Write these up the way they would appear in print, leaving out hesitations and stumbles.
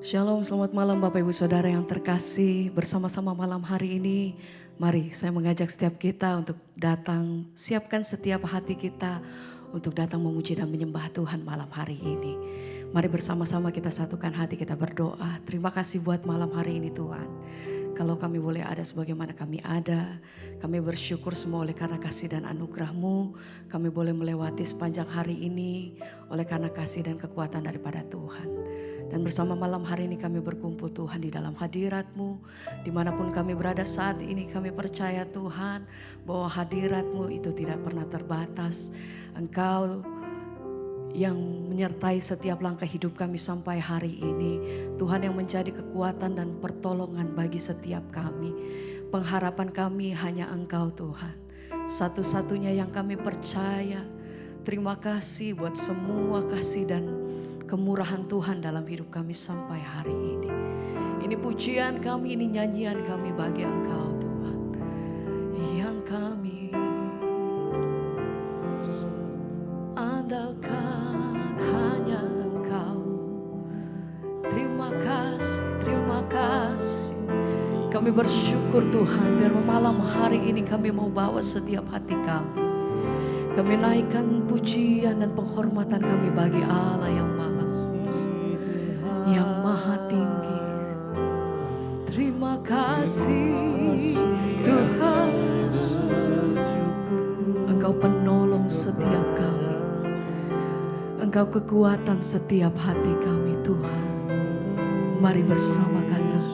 Shalom, selamat malam Bapak Ibu Saudara yang terkasih. Bersama-sama malam hari ini, mari saya mengajak setiap kita untuk datang, siapkan setiap hati kita untuk datang memuji dan menyembah Tuhan malam hari ini. Mari bersama-sama kita satukan hati, kita berdoa. Terima kasih buat malam hari ini Tuhan. Kalau kami boleh ada sebagaimana kami ada, kami bersyukur semua oleh karena kasih dan anugerah-Mu. Kami boleh melewati sepanjang hari ini oleh karena kasih dan kekuatan daripada Tuhan. Dan bersama malam hari ini kami berkumpul Tuhan di dalam hadirat-Mu. Dimanapun kami berada saat ini kami percaya Tuhan bahwa hadirat-Mu itu tidak pernah terbatas. Engkau yang menyertai setiap langkah hidup kami sampai hari ini. Tuhan yang menjadi kekuatan dan pertolongan bagi setiap kami. Pengharapan kami hanya Engkau Tuhan. Satu-satunya yang kami percaya. Terima kasih buat semua kasih dan kemurahan Tuhan dalam hidup kami sampai hari ini. Ini pujian kami, ini nyanyian kami bagi Engkau Tuhan. Yang kami andalkan hanya Engkau. Terima kasih, terima kasih. Kami bersyukur Tuhan biar malam hari ini kami mau bawa setiap hati kami. Kami naikkan pujian dan penghormatan kami bagi Allah yang maha tinggi. Terima kasih Tuhan, Engkau penolong setiap kami, Engkau kekuatan setiap hati kami Tuhan. Mari bersama kata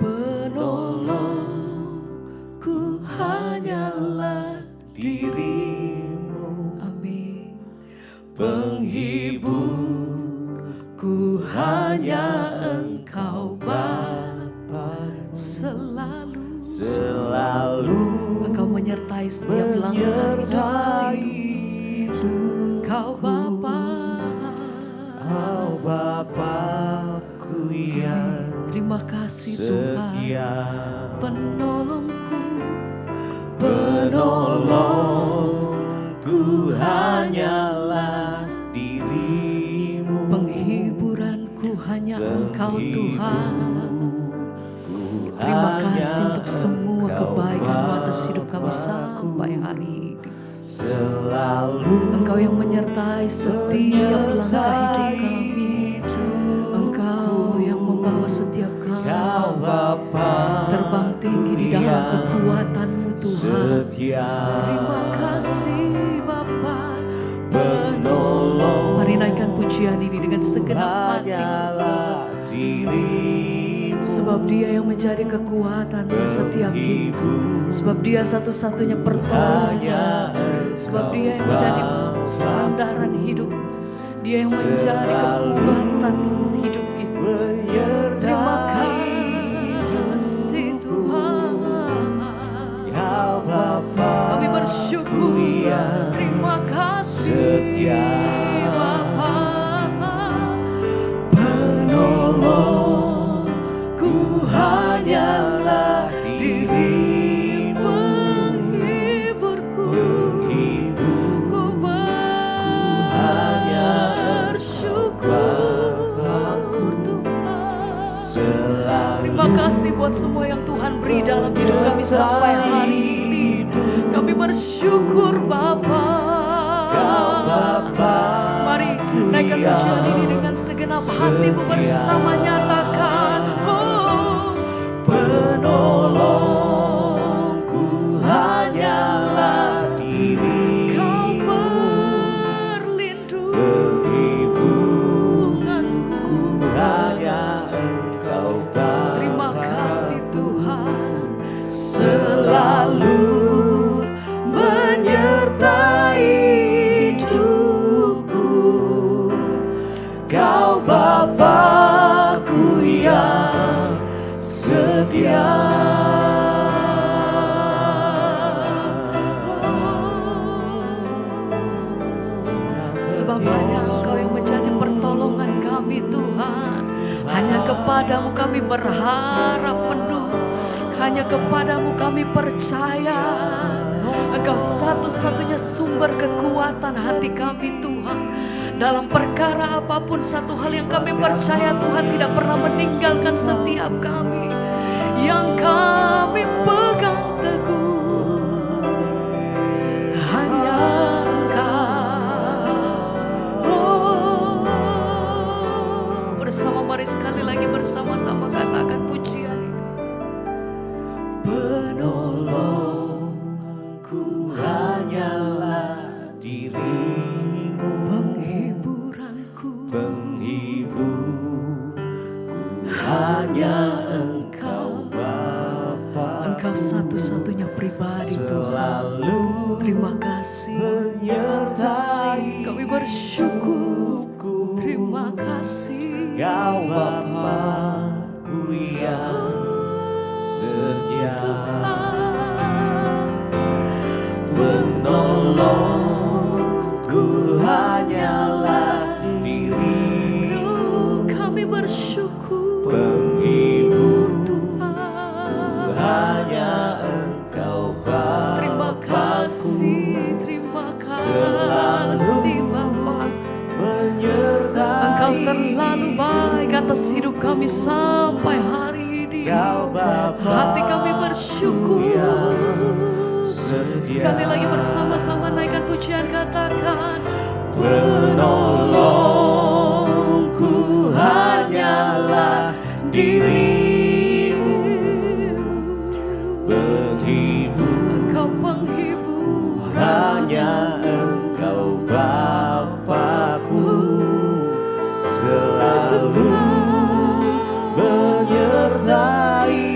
penolongku hanyalah dirimu. Amin. Penghiburku hanya Engkau Bapa. Selalu Engkau menyertai setiap langkah hidup. Engkau Bapa, Bapakku yang terima kasih Tuhan. Penolongku hanyalah dirimu. Penghiburanku hanya Engkau Tuhan. Terima kasih untuk semua kebaikan-Mu atas hidup kami sampai hari ini. Engkau yang menyertai setiap langkah hidup kami. Engkau yang membawa setiap kami terbang tinggi di dalam kekuatan-Mu Tuhan. Terima kasih Bapa penolong. Mari naikkan pujian ini dengan segenap hati. Sebab Dia yang menjadi kekuatan setiap kita. Sebab Dia satu-satunya pertolongan. Sebab Dia yang menjadi sandaran hidup. Dia yang menjadi kekuatan hidup kita. Terima kasih Tuhan. Kami bersyukur. Terima kasih Bapa penolongku hanyalah dirimu. Penghiburku hanya bersyukur Tuhan. Terima kasih buat semua yang Tuhan beri dalam hidup kami sampai hari ini. Kami bersyukur Bapa. Mari naikkan pujian ini dengan segenap hati bersama nyatakan, oh, penolongku hanyalah dirimu. Kau perlindunganku hanya Engkau Bapa. Terima kasih Tuhan selalu menyertai hidupku. Kau Bapakku yang setia. Sebab hanya Engkau yang menjadi pertolongan kami Tuhan. Hanya kepadamu kami berharap penuh. Hanya kepadamu kami percaya. Engkau satu-satunya sumber kekuatan hati kami Tuhan. Dalam perkara apapun, satu hal yang kami percaya, Tuhan tidak pernah meninggalkan setiap kami. Yang kami pegang teguh hanya Engkau. Bersama, mari sekali lagi bersama-sama katakan pujian ini. Penolongku hanyalah dirimu, penghiburku hanya Engkau Bapa. Engkau satu-satunya pribadi Tuhan. Selalu Terima kasih. menyertai Kami bersyukur. Terima kasih. Kau Bapa-Ku yang setia. Penolongku hanyalah dirimu, Kami bersyukur. penghibur Tuhan. hanya Engkau Terima Bapa-Ku, kasih. Terima selalu kasih Bapa. menyertai Engkau terlalu baik atas hidup kami sampai hari ini. Kau Bapa Hati kami bersyukur. setia. Sekali lagi bersama-sama naikkan pujian, katakan Penolongku hanyalah dirimu, penghibur Engkau penghibur. hanya Engkau Bapa-Ku, selalu menyertai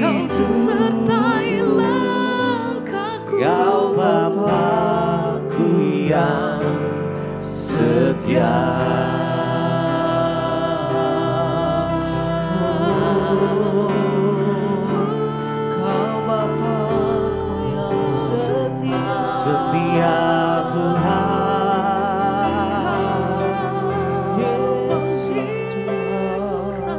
Kau hidup. sertai langkahku. Kau Bapa-Ku yang setia. Kau Bapa-Ku yang setia, setia Tuhan. Yesus Tuhan,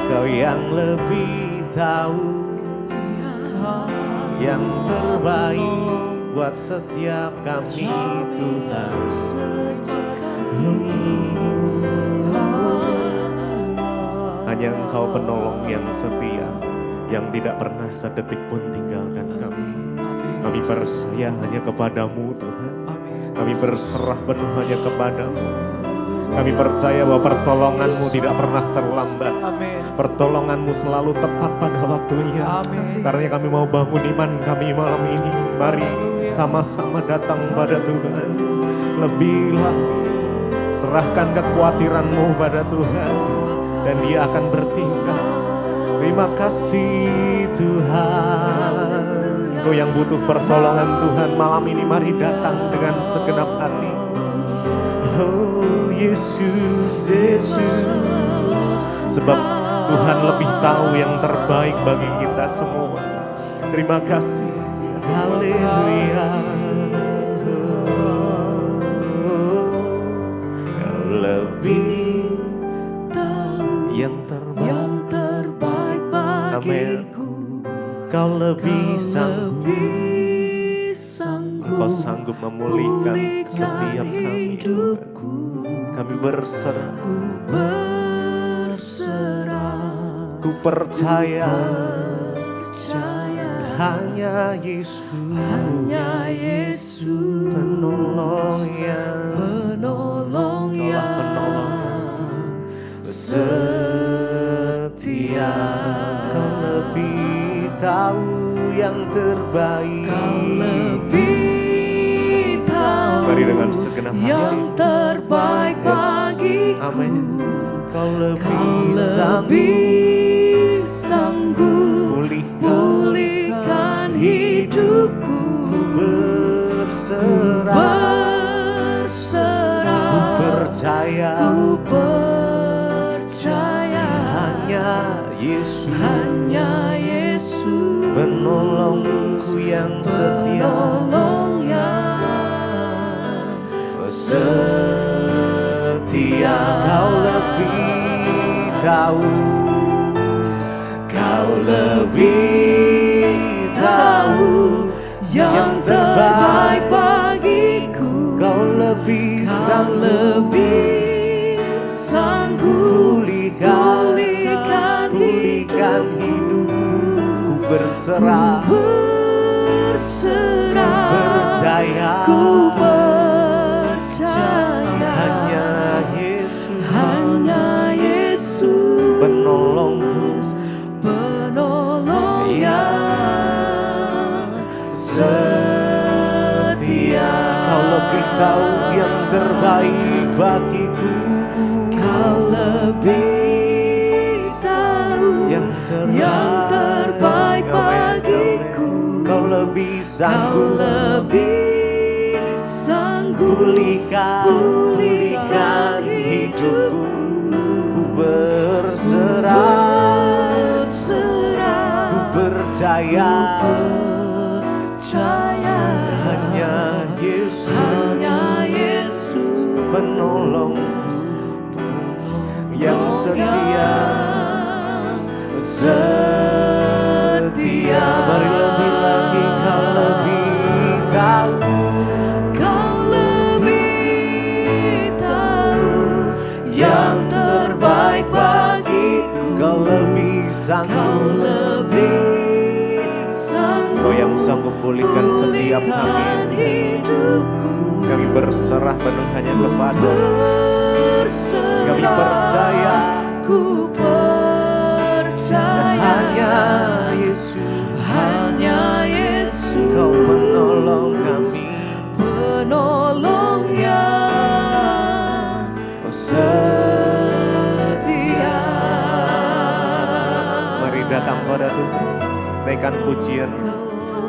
Kau yang lebih tahu yang terbaik buat setiap kami Tuhan. Hanya Engkau penolong yang setia, yang tidak pernah sedetik pun tinggalkan kami. Kami percaya hanya kepadamu Tuhan. Kami berserah penuh hanya kepadamu. Kami percaya bahwa pertolongan-Mu tidak pernah terlambat. Pertolongan-Mu selalu tepat pada waktunya. Karena kami mau bangun iman kami malam ini. Mari sama-sama datang pada Tuhan. Lebih lagi serahkan kekhawatiran-Mu pada Tuhan, dan Dia akan bertindak. Terima kasih Tuhan. Kau yang butuh pertolongan Tuhan malam ini, mari datang dengan segenap hati. Oh Yesus, Yesus, sebab Tuhan lebih tahu yang terbaik bagi kita semua. Terima kasih. Haleluya. Kau lebih tahu yang terbaik bagiku. Kau lebih sanggup. Kau sanggup memulihkan setiap kami. Kami berserah. Ku percaya hanya Yesus, penolong yang setia. Kau lebih tahu yang terbaik. Mari dengan segenap hati yang terbaik bagiku. Amin. Kau lebih sanggup pulihkan hidupku. Ku berserah, ku percaya hanya Yesus, penolongku yang setia. Kau lebih tahu, Kau lebih tahu yang terbaik bagiku. Kau lebih sanggup berserah, berserah, percaya, ku percaya, hanya Yesus, penolongku, penolong yang setia. Kau lebih tahu yang terbaik bagiku, Kau lebih tahu yang terbaik bagiku. Kau lebih Kau sanggup, lebih sanggup pulihkan hidupku. Ku berserah, ku percaya, hanya Yesus, penolongku yang setia. Mari lebih lagi, Kau lebih tahu, yang terbaik bagiku. Kau lebih sanggup, Kau yang sanggup pulihkan setiap kami. hidupku. Kami berserah penuh hanya kepada, kami percaya, ku percaya, hanya Yesus, Kau penolong kami, penolong yang setia. Mari datang pada Tuhan, naikkan pujian,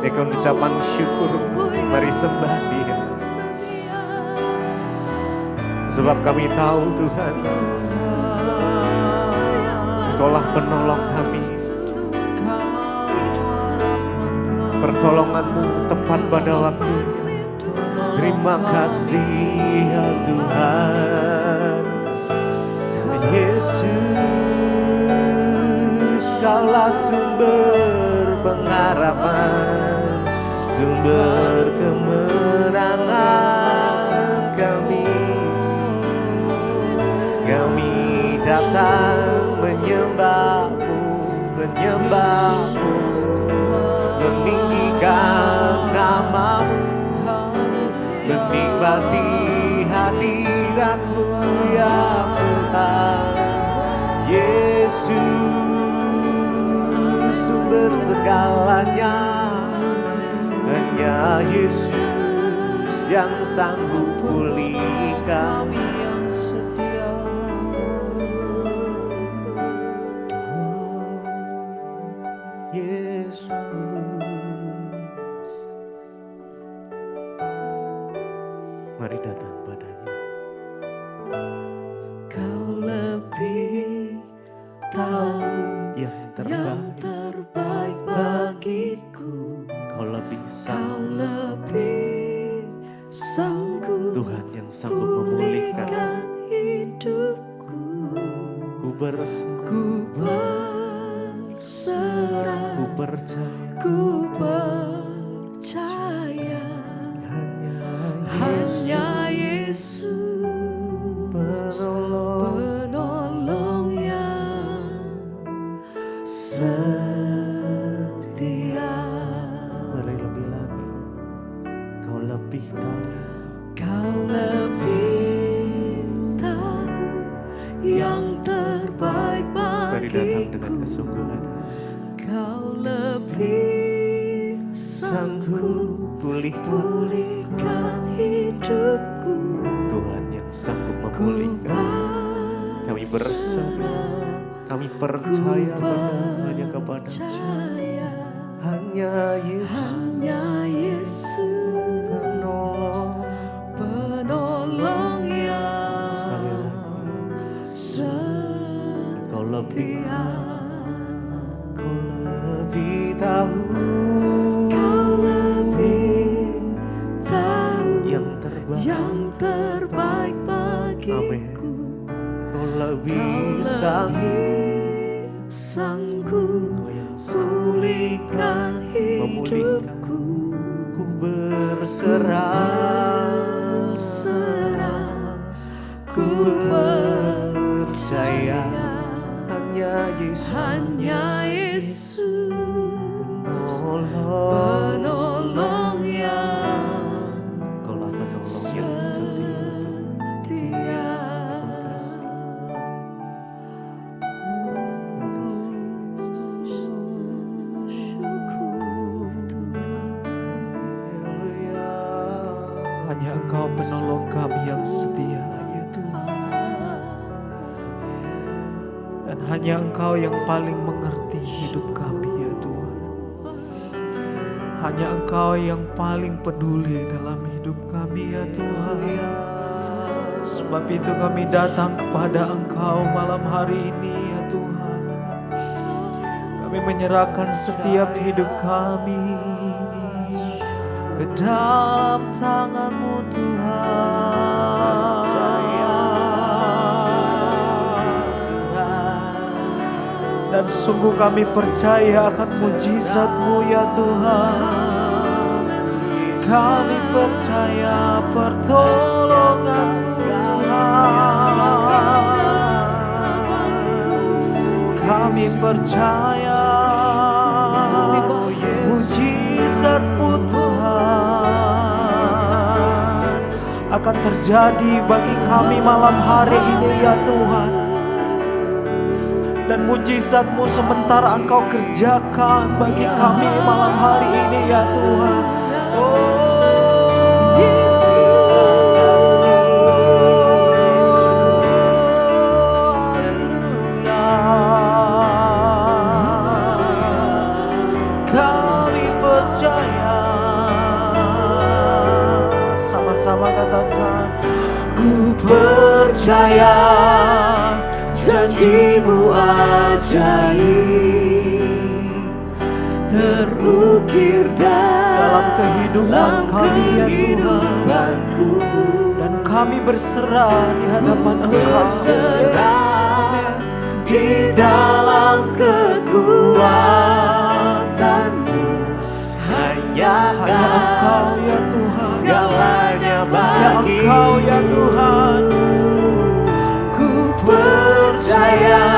naikkan ucapan syukur, mari sembah Dia. Sebab kami tahu Tuhan, Engkaulah penolong kami. Pertolongan-Mu tepat pada waktunya. Terima kasih ya Tuhan. Yesus, Kaulah sumber pengharapan, sumber kemenangan kami. Kami datang menyembah-Mu, meninggikan nama-Mu, menikmati hadirat-Mu ya Tuhan. Yesus, sumber segalanya, hanya Yesus yang sanggup pulihkan. Yesus, mari datang padanya. Kau lebih tahu Yang yang terbaik, terbaik bagiku. Kau lebih Kau sanggup, lebih sanggup Tuhan yang sanggup memulihkan. pulihkan hidupku. Ku berserah, Ku berserah, ku percaya, ku percaya, hanya hanya Yesus, penolong. penolong yang setia. Mari lebih lagi, Kau lebih tahu, Kau lebih tahu yang terbaik mari datang dengan bagiku. kesungguhan. Kau lebih sanggup pulihkan hidupku. Tuhan yang sanggup memulihkan. Kami berserah, kami percaya hanya kepada hanya Yesus, penolong yang sekali lagi. Kau lebih tahu, Kau lebih tahu yang terbaik. yang terbaik bagiku. Kau lebih sanggup Kau yang pulihkan hidupku. Ku berserah, Ku percaya, hanya Yesus, hanya Yesus, Dan hanya Engkau yang paling mengerti hidup kami ya Tuhan. Hanya Engkau yang paling peduli dalam hidup kami ya Tuhan. Sebab itu kami datang kepada Engkau malam hari ini ya Tuhan. Kami menyerahkan setiap hidup kami ke dalam tangan-Mu Tuhan. Dan sungguh kami percaya akan mujizat-Mu ya Tuhan. Kami percaya pertolongan-Mu Tuhan. Kami percaya mujizat-Mu Tuhan akan terjadi bagi kami malam hari ini ya Tuhan. Dan mujizat-Mu sementara Engkau kerjakan bagi kami malam hari ini ya Tuhan. Oh Yesus, haleluya. Kami percaya. Sama-sama katakan, ku percaya janji-Mu ajaib terukir dalam kehidupan kami ya Tuhan. Dan kami berserah di hadapan Engkau. Di dalam kekuatan-Mu hanya Engkau ya Tuhan. Segalanya bagi Engkau ya Tuhan. Percaya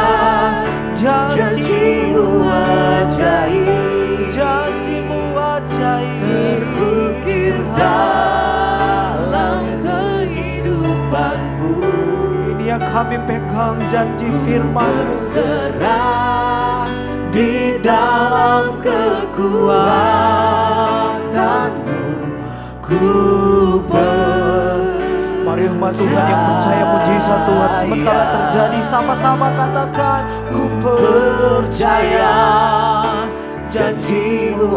janji-Mu ajaib, janji-Mu ajaib terukir dalam kehidupan-Ku. Ini yang kami pegang, janji firman-Mu. Berserah di dalam kekuatan-Mu, ku mari umat Tuhan yang percaya mujizat Tuhan sementara terjadi, sama-sama katakan, ku percaya janji-Mu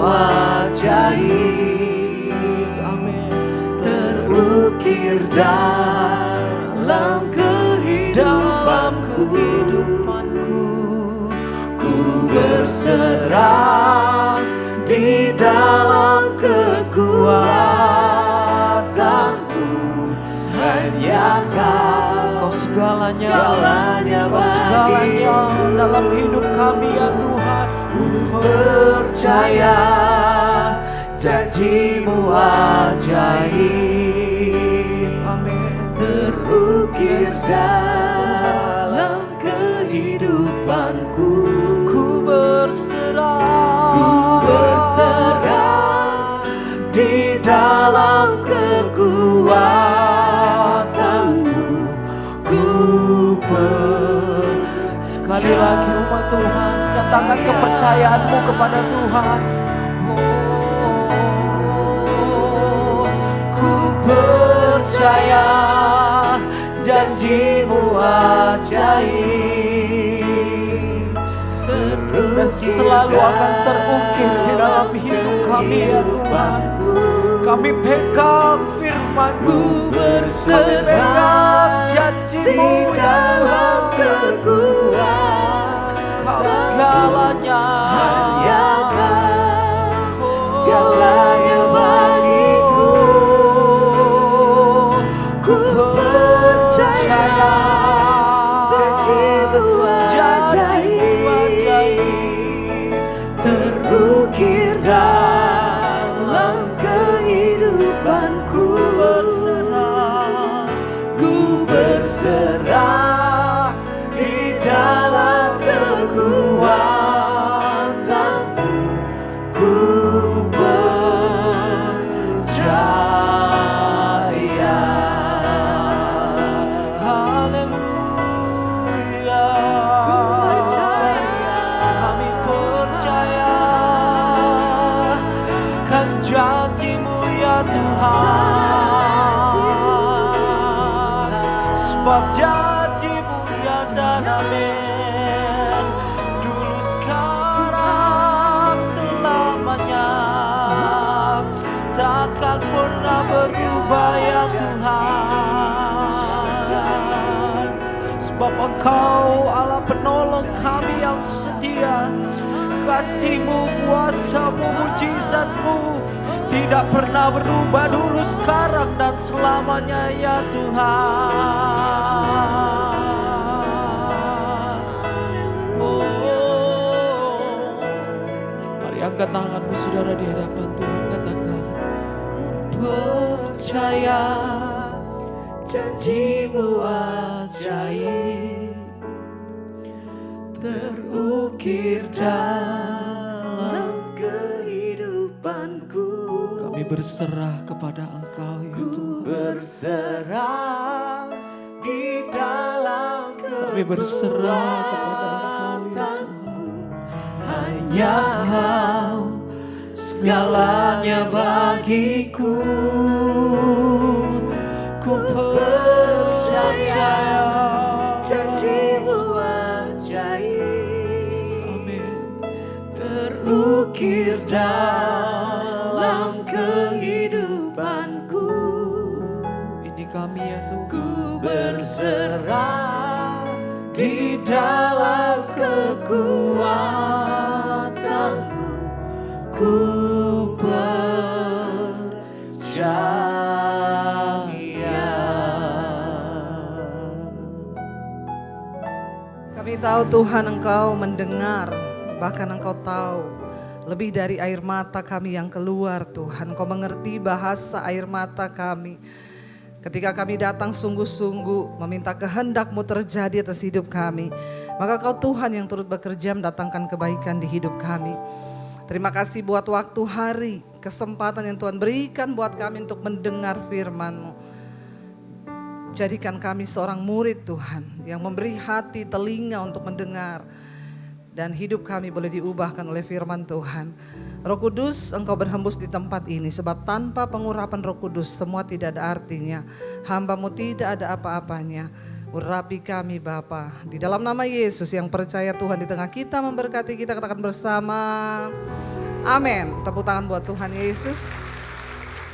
ajaib, amin, terukir dalam kehidupanku. Ku berserah di dalam kekuatan-Mu. Hanya Kau segalanya, Kau segalanya dalam hidup kami ya Tuhan. Ku percaya janji-Mu ajaib, amin, terukir dalam kehidupanku. Ku berserah di dalam kekuatan-Mu. Sekali lagi umat Tuhan, datangkan kepercayaan-Mu kepada Tuhan. Ku percaya janji-Mu ajaib dan selalu akan terukir di dalam hidup kami ya Tuhan. Kami pegang firman-Mu, kami pegang janji-Mu ya Tuhan. Kau segalanya, hanya Kau segalanya bagiku. Ku percaya janji-Mu ajaib terukir dalam kehidupanku. Ku berserah di dalam kekuatan-Mu. Ku percaya. Haleluya. Kami percaya kan janji-Mu ya Tuhan. Sebab janji-Mu ya dan amin. hamba ya Tuhan. Sebab Engkau Allah penolong kami yang setia. Kasih-Mu, kuasa-Mu, mujizat-Mu tidak pernah berubah dulu, sekarang, dan selamanya ya Tuhan. Oh, mari angkat tanganmu saudara di hadapan Tuhan, katakan, ku percaya janji-Mu ajaib terukir dalam kehidupanku. Kami berserah kepada Engkau ya Tuhan. Berserah di dalam kami berserah kepada Engkau ya Tuhan. Hanya Kau segalanya bagiku. Ku percaya janji-Mu ajaib, amin, terukir dalam kehidupanku. Ini kami ya Tuhan. Ku berserah di dalam kekuatan-Mu. Ku percaya. Kami tahu Tuhan Engkau mendengar, bahkan Engkau tahu lebih dari air mata kami yang keluar Tuhan. Engkau mengerti bahasa air mata kami. Ketika kami datang sungguh-sungguh meminta kehendak-Mu terjadi atas hidup kami, maka Kau Tuhan yang turut bekerja mendatangkan kebaikan di hidup kami. Terima kasih buat waktu hari, kesempatan yang Tuhan berikan buat kami untuk mendengar firman-Mu. Jadikan kami seorang murid Tuhan yang memberi hati, telinga untuk mendengar. Dan hidup kami boleh diubahkan oleh firman Tuhan. Roh Kudus, Engkau berhembus di tempat ini. Sebab tanpa pengurapan Roh Kudus semua tidak ada artinya. Hamba-Mu tidak ada apa-apanya. Urapi kami Bapa. Di dalam nama Yesus yang percaya Tuhan di tengah kita memberkati kita, katakan bersama. Amin. Tepuk tangan buat Tuhan Yesus.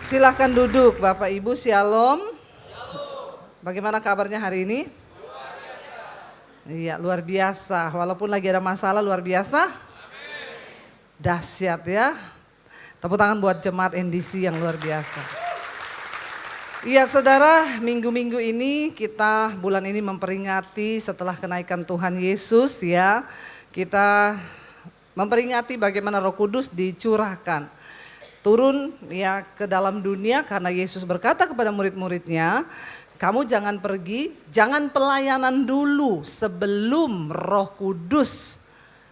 Silahkan duduk Bapak Ibu, Shalom. Bagaimana kabarnya hari ini? Iya, luar biasa. Walaupun lagi ada masalah, luar biasa. Dahsyat ya. Tepuk tangan buat jemaat NDC yang luar biasa. Iya saudara, minggu-minggu ini kita bulan ini memperingati setelah kenaikan Tuhan Yesus ya. Kita memperingati bagaimana Roh Kudus dicurahkan. Turun ya ke dalam dunia karena Yesus berkata kepada murid-muridnya, kamu jangan pergi, jangan pelayanan dulu sebelum Roh Kudus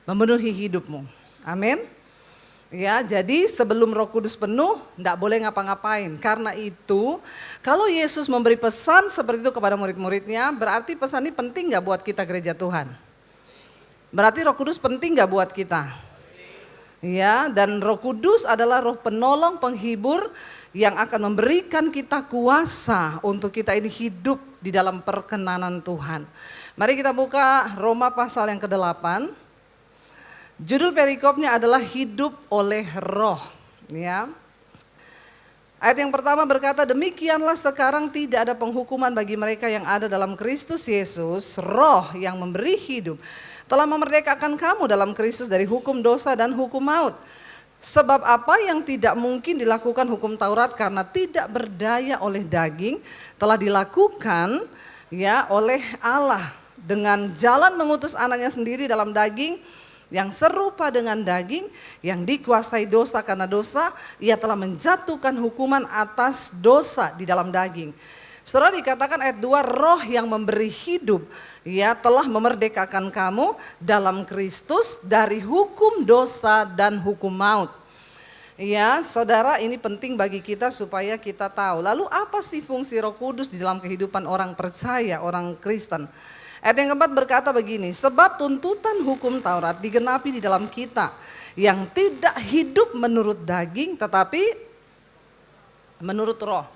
memenuhi hidupmu. Amin. Ya, jadi sebelum Roh Kudus penuh, enggak boleh ngapa-ngapain. Karena itu, kalau Yesus memberi pesan seperti itu kepada murid-muridnya, berarti pesan ini penting enggak buat kita gereja Tuhan? Berarti Roh Kudus penting enggak buat kita? Ya, dan Roh Kudus adalah Roh penolong, penghibur yang akan memberikan kita kuasa untuk kita ini hidup di dalam perkenanan Tuhan. Mari kita buka Roma pasal yang ke-8. Judul perikopnya adalah hidup oleh roh. Ya. Ayat yang pertama berkata, demikianlah sekarang tidak ada penghukuman bagi mereka yang ada dalam Kristus Yesus. Roh yang memberi hidup telah memerdekakan kamu dalam Kristus dari hukum dosa dan hukum maut. Sebab apa yang tidak mungkin dilakukan hukum Taurat karena tidak berdaya oleh daging telah dilakukan ya oleh Allah dengan jalan mengutus anaknya sendiri dalam daging yang serupa dengan daging yang dikuasai dosa karena dosa, ia telah menjatuhkan hukuman atas dosa di dalam daging. Saudara, dikatakan ayat 2, roh yang memberi hidup ya telah memerdekakan kamu dalam Kristus dari hukum dosa dan hukum maut. Ya, saudara, ini penting bagi kita supaya kita tahu. Lalu apa sih fungsi Roh Kudus di dalam kehidupan orang percaya, orang Kristen? Ayat yang keempat berkata begini, sebab tuntutan hukum Taurat digenapi di dalam kita yang tidak hidup menurut daging tetapi menurut roh.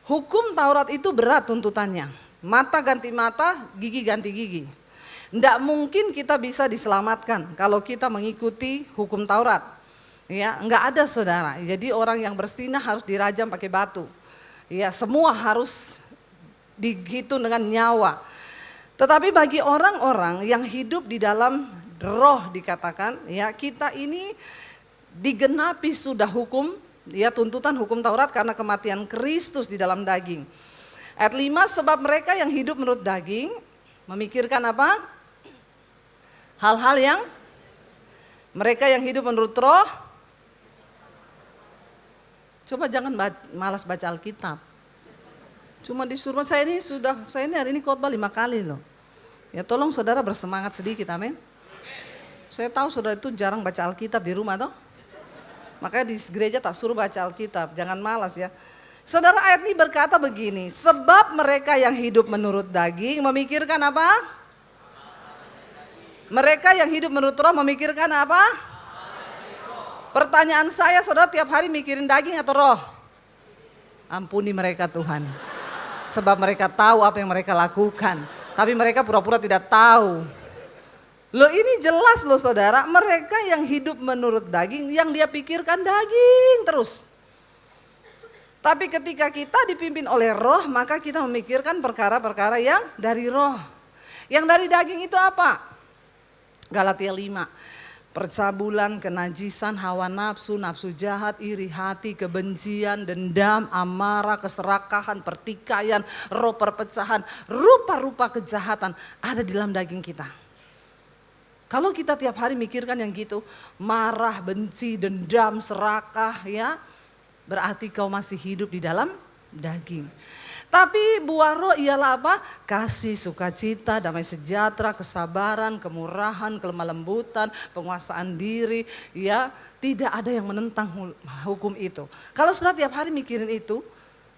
Hukum Taurat itu berat tuntutannya. Mata ganti mata, gigi ganti gigi. Tidak mungkin kita bisa diselamatkan kalau kita mengikuti hukum Taurat. Ya, enggak ada saudara. Jadi orang yang bersinah harus dirajam pakai batu. Ya, semua harus dihitung dengan nyawa. Tetapi bagi orang-orang yang hidup di dalam roh dikatakan, ya kita ini digenapi sudah hukum, ya tuntutan hukum Taurat karena kematian Kristus di dalam daging. Ayat 5, sebab mereka yang hidup menurut daging memikirkan apa? Hal-hal yang mereka yang hidup menurut roh. Coba jangan malas baca Alkitab. Cuma disuruh, saya ini hari ini khotbah 5 kali loh. Ya tolong saudara bersemangat sedikit, amin. Saya tahu saudara itu jarang baca Alkitab di rumah toh. Makanya di gereja tak suruh baca Alkitab, jangan malas ya. Saudara, ayat ini berkata begini, sebab mereka yang hidup menurut daging memikirkan apa? Mereka yang hidup menurut roh memikirkan apa? Pertanyaan saya, saudara tiap hari mikirin daging atau roh? Ampuni mereka Tuhan. Sebab mereka tahu apa yang mereka lakukan. Tapi mereka pura-pura tidak tahu. Loh ini jelas loh saudara, mereka yang hidup menurut daging, yang dia pikirkan daging terus. Tapi ketika kita dipimpin oleh roh, maka kita memikirkan perkara-perkara yang dari roh. Yang dari daging itu apa? Galatia 5. Percabulan, kenajisan, hawa nafsu, nafsu jahat, iri hati, kebencian, dendam, amarah, keserakahan, pertikaian, roh perpecahan, rupa-rupa kejahatan ada di dalam daging kita. Kalau kita tiap hari mikirkan yang gitu, marah, benci, dendam, serakah ya, berarti kau masih hidup di dalam daging. Tapi buah roh ialah apa? Kasih, sukacita, damai sejahtera, kesabaran, kemurahan, kelemah lembutan, penguasaan diri. Ya, tidak ada yang menentang hukum itu. Kalau sudah tiap hari mikirin itu,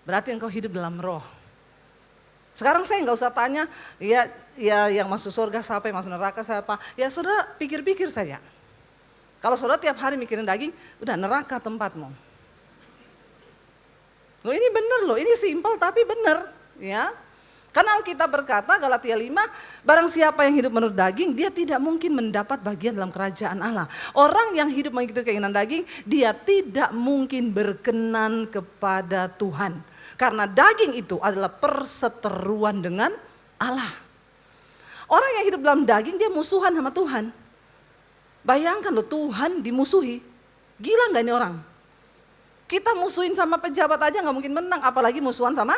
berarti engkau hidup dalam roh. Sekarang saya nggak usah tanya, ya yang masuk surga siapa, yang masuk neraka siapa. Ya saudara pikir-pikir saja. Kalau saudara tiap hari mikirin daging, udah neraka tempatmu. Loh ini benar loh, ini simpel tapi benar ya. Karena Alkitab berkata Galatia 5, barang siapa yang hidup menurut daging, dia tidak mungkin mendapat bagian dalam kerajaan Allah. Orang yang hidup mengikuti keinginan daging, dia tidak mungkin berkenan kepada Tuhan. Karena daging itu adalah perseteruan dengan Allah. Orang yang hidup dalam daging, dia musuhan sama Tuhan. Bayangkan loh, Tuhan dimusuhi. Gila gak ini orang? Kita musuhin sama pejabat aja nggak mungkin menang, apalagi musuhan sama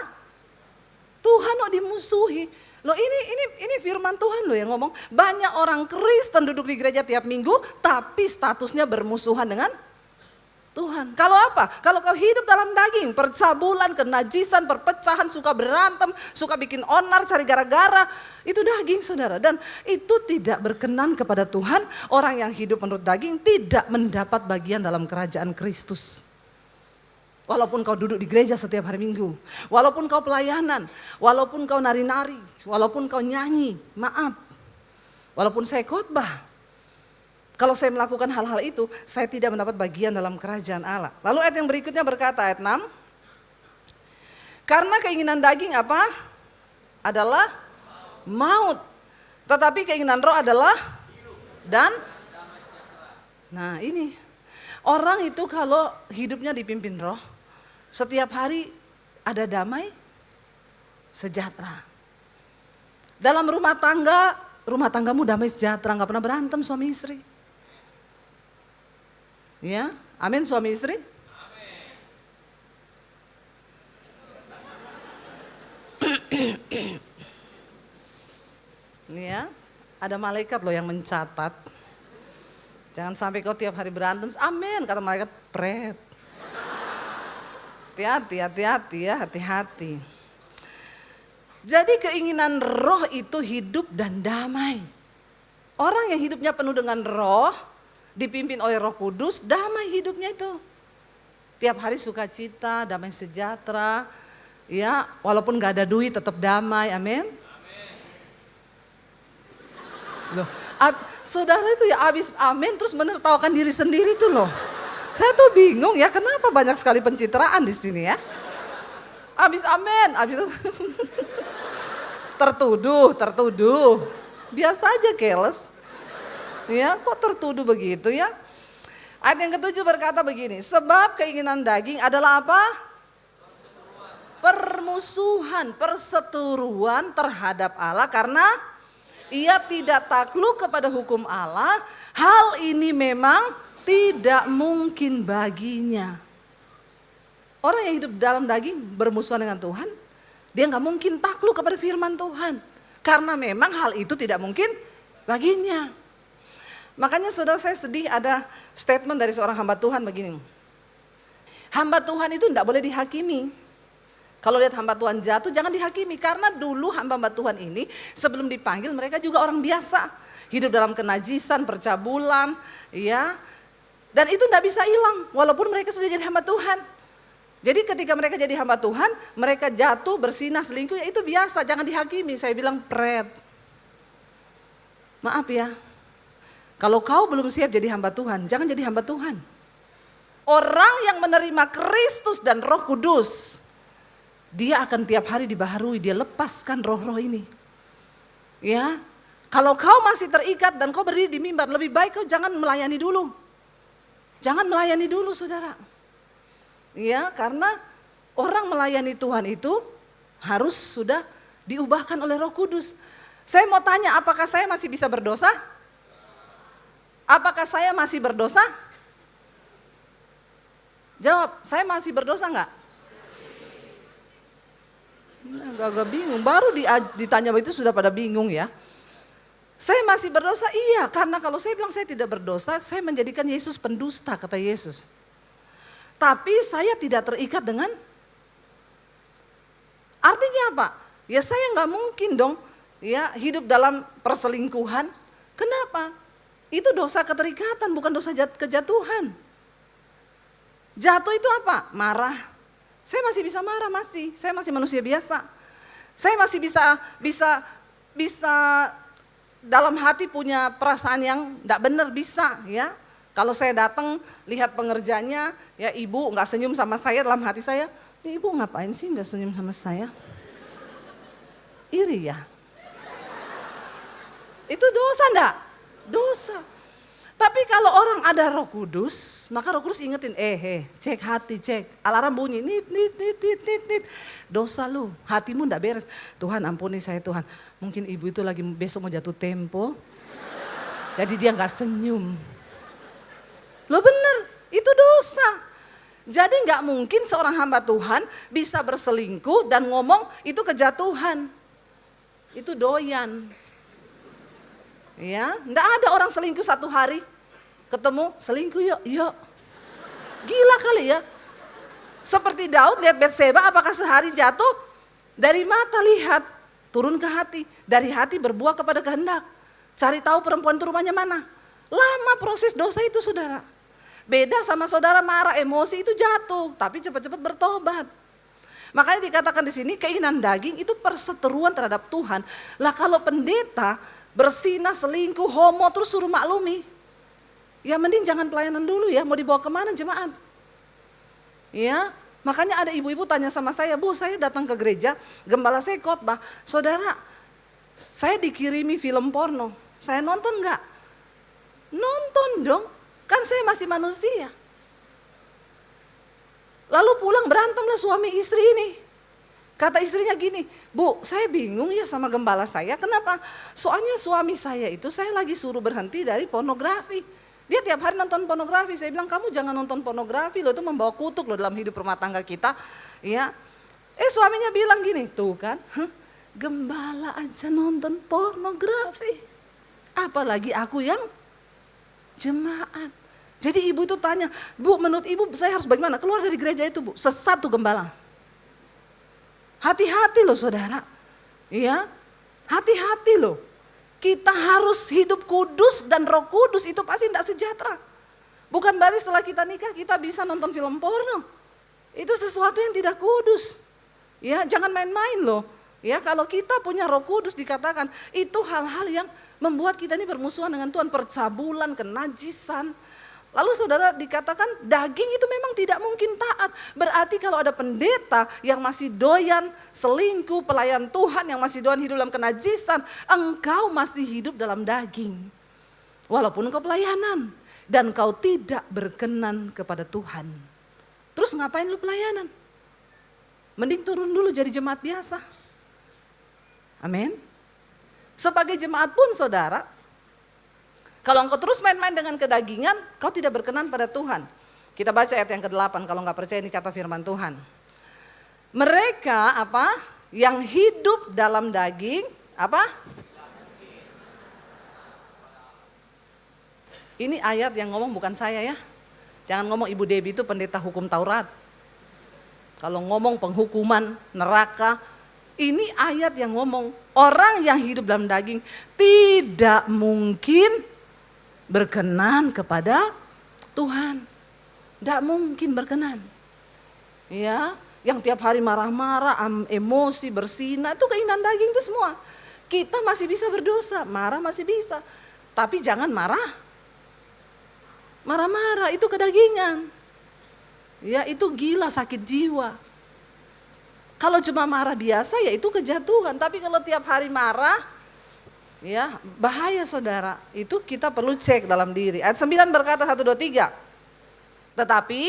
Tuhan loh dimusuhi. Loh ini firman Tuhan loh yang ngomong. Banyak orang Kristen duduk di gereja tiap minggu, tapi statusnya bermusuhan dengan Tuhan. Kalau apa? Kalau kau hidup dalam daging, percabulan, kenajisan, perpecahan, suka berantem, suka bikin onar, cari gara-gara, itu daging saudara. Dan itu tidak berkenan kepada Tuhan. Orang yang hidup menurut daging tidak mendapat bagian dalam kerajaan Kristus. Walaupun kau duduk di gereja setiap hari Minggu, walaupun kau pelayanan, walaupun kau nari-nari, walaupun kau nyanyi, maaf. Walaupun saya khotbah, kalau saya melakukan hal-hal itu, saya tidak mendapat bagian dalam kerajaan Allah. Lalu ayat yang berikutnya berkata, ayat 6. Karena keinginan daging apa? Adalah maut. Tetapi keinginan roh adalah dan. Nah ini, orang itu kalau hidupnya dipimpin roh, setiap hari ada damai sejahtera. Dalam rumah tanggamu damai sejahtera, nggak pernah berantem suami istri. Ya, amin suami istri. Ini ya, ada malaikat loh yang mencatat. Jangan sampai kau tiap hari berantem, amin kata malaikat, pret. Hati-hati ya, hati-hati. Jadi keinginan roh itu hidup dan damai. Orang yang hidupnya penuh dengan roh, dipimpin oleh Roh Kudus, damai hidupnya itu. Tiap hari sukacita, damai sejahtera, ya walaupun gak ada duit tetap damai, amin. Loh, saudara itu ya habis amin terus menertawakan diri sendiri tuh loh. Saya tuh bingung ya kenapa banyak sekali pencitraan di sini ya. Habis amin, habis itu tertuduh. Biasa aja keles. Ya, kok tertuduh begitu ya? Ayat yang ke-7 berkata begini, sebab keinginan daging adalah apa? permusuhan, perseteruan terhadap Allah karena ia tidak takluk kepada hukum Allah. Hal ini memang tidak mungkin baginya. Orang yang hidup dalam daging bermusuhan dengan Tuhan, dia nggak mungkin takluk kepada firman Tuhan. Karena memang hal itu tidak mungkin baginya. Makanya saudara, saya sedih ada statement dari seorang hamba Tuhan begini. Hamba Tuhan itu tidak boleh dihakimi. Kalau lihat hamba Tuhan jatuh jangan dihakimi. Karena dulu hamba-hamba Tuhan ini sebelum dipanggil mereka juga orang biasa. Hidup dalam kenajisan, percabulan, ya. Dan itu tidak bisa hilang walaupun mereka sudah jadi hamba Tuhan. Jadi ketika mereka jadi hamba Tuhan, mereka jatuh, bersinah, selingkuh, ya itu biasa, jangan dihakimi. Saya bilang pret. Maaf ya, kalau kau belum siap jadi hamba Tuhan, jangan jadi hamba Tuhan. Orang yang menerima Kristus dan Roh Kudus, dia akan tiap hari dibaharui, dia lepaskan roh-roh ini. Ya, kalau kau masih terikat dan kau berdiri di mimbar, lebih baik kau jangan melayani dulu. Jangan melayani dulu saudara. Ya, karena orang melayani Tuhan itu harus sudah diubahkan oleh Roh Kudus. Saya mau tanya, apakah saya masih bisa berdosa? Apakah saya masih berdosa? Jawab, saya masih berdosa enggak? Agak bingung, baru ditanya begitu sudah pada bingung ya. Saya masih berdosa? Iya, karena kalau saya bilang saya tidak berdosa, saya menjadikan Yesus pendusta, kata Yesus. Tapi saya tidak terikat dengan, artinya apa? Ya saya nggak mungkin dong ya hidup dalam perselingkuhan. Kenapa? Itu dosa keterikatan, bukan dosa kejatuhan. Jatuh itu apa? Marah. Saya masih bisa marah, masih. Saya masih manusia biasa. Saya masih bisa dalam hati punya perasaan yang nggak benar, bisa ya. Kalau saya datang lihat pengerjanya, ya ibu nggak senyum sama saya, dalam hati saya, ibu ngapain sih nggak senyum sama saya? Iri ya? Itu dosa enggak? Dosa. Tapi kalau orang ada Roh Kudus, maka Roh Kudus ingetin, cek hati, cek. Alarm bunyi, nit. Dosa lu, hatimu enggak beres. Tuhan ampuni saya Tuhan. Mungkin ibu itu lagi besok mau jatuh tempo, jadi dia nggak senyum. Lo bener, itu dosa. Jadi nggak mungkin seorang hamba Tuhan bisa berselingkuh dan ngomong itu kejatuhan. Itu doyan. Ya, nggak ada orang selingkuh satu hari ketemu selingkuh yuk. Gila kali ya. Seperti Daud lihat Batseba, apakah sehari jatuh? Dari mata lihat, turun ke hati. Dari hati berbuah kepada kehendak. Cari tahu perempuan itu rumahnya mana. Lama proses dosa itu saudara. Beda sama saudara marah, emosi itu jatuh, tapi cepat-cepat bertobat. Makanya dikatakan di sini keinginan daging itu perseteruan terhadap Tuhan. Lah kalau pendeta bersinah, selingkuh, homo terus suruh maklumi, ya mending jangan pelayanan dulu ya, mau dibawa kemana jemaat? Ya, makanya ada ibu-ibu tanya sama saya, Bu saya datang ke gereja, gembala saya khotbah, saudara saya dikirimi film porno, saya nonton enggak? Nonton dong. Kan saya masih manusia. Lalu pulang berantemlah suami istri ini. Kata istrinya gini, Bu saya bingung ya sama gembala saya, kenapa? Soalnya suami saya itu saya lagi suruh berhenti dari pornografi. Dia tiap hari nonton pornografi, saya bilang kamu jangan nonton pornografi loh, itu membawa kutuk loh dalam hidup rumah tangga kita. Ya. Suaminya bilang gini, tuh kan, gembala aja nonton pornografi. Apalagi aku yang jemaat. Jadi ibu itu tanya, Bu menurut ibu saya harus bagaimana? Keluar dari gereja itu Bu, sesat tuh gembala. Hati-hati loh saudara. Iya, hati-hati loh. Kita harus hidup kudus dan Roh Kudus itu pasti tidak sejahtera. Bukan berarti setelah kita nikah kita bisa nonton film porno. Itu sesuatu yang tidak kudus. Ya, jangan main-main loh. Ya, kalau kita punya Roh Kudus dikatakan itu hal-hal yang membuat kita ini bermusuhan dengan Tuhan, percabulan, kenajisan. Lalu saudara dikatakan daging itu memang tidak mungkin taat. Berarti kalau ada pendeta yang masih doyan selingkuh, pelayan Tuhan yang masih doyan hidup dalam kenajisan, engkau masih hidup dalam daging. Walaupun engkau pelayanan dan kau tidak berkenan kepada Tuhan. Terus ngapain lu pelayanan? Mending turun dulu jadi jemaat biasa. Amin. Sebagai jemaat pun saudara, kalau engkau terus main-main dengan kedagingan, kau tidak berkenan pada Tuhan. Kita baca ayat yang ke-8, kalau nggak percaya ini kata firman Tuhan. Mereka apa? Yang hidup dalam daging, apa? Ini ayat yang ngomong bukan saya ya. Jangan ngomong Ibu Debbie itu pendeta hukum Taurat. Kalau ngomong penghukuman, neraka, ini ayat yang ngomong orang yang hidup dalam daging tidak mungkin berkenan kepada Tuhan. Tidak mungkin berkenan. Ya, yang tiap hari marah-marah, emosi, bersinah, itu keinginan daging itu semua. Kita masih bisa berdosa, marah masih bisa. Tapi jangan marah. Marah-marah itu kedagingan. Ya, itu gila, sakit jiwa. Kalau cuma marah biasa ya itu kejatuhan. Tapi kalau tiap hari marah, ya bahaya saudara. Itu kita perlu cek dalam diri. Ayat 9 berkata 1, 2, 3. Tetapi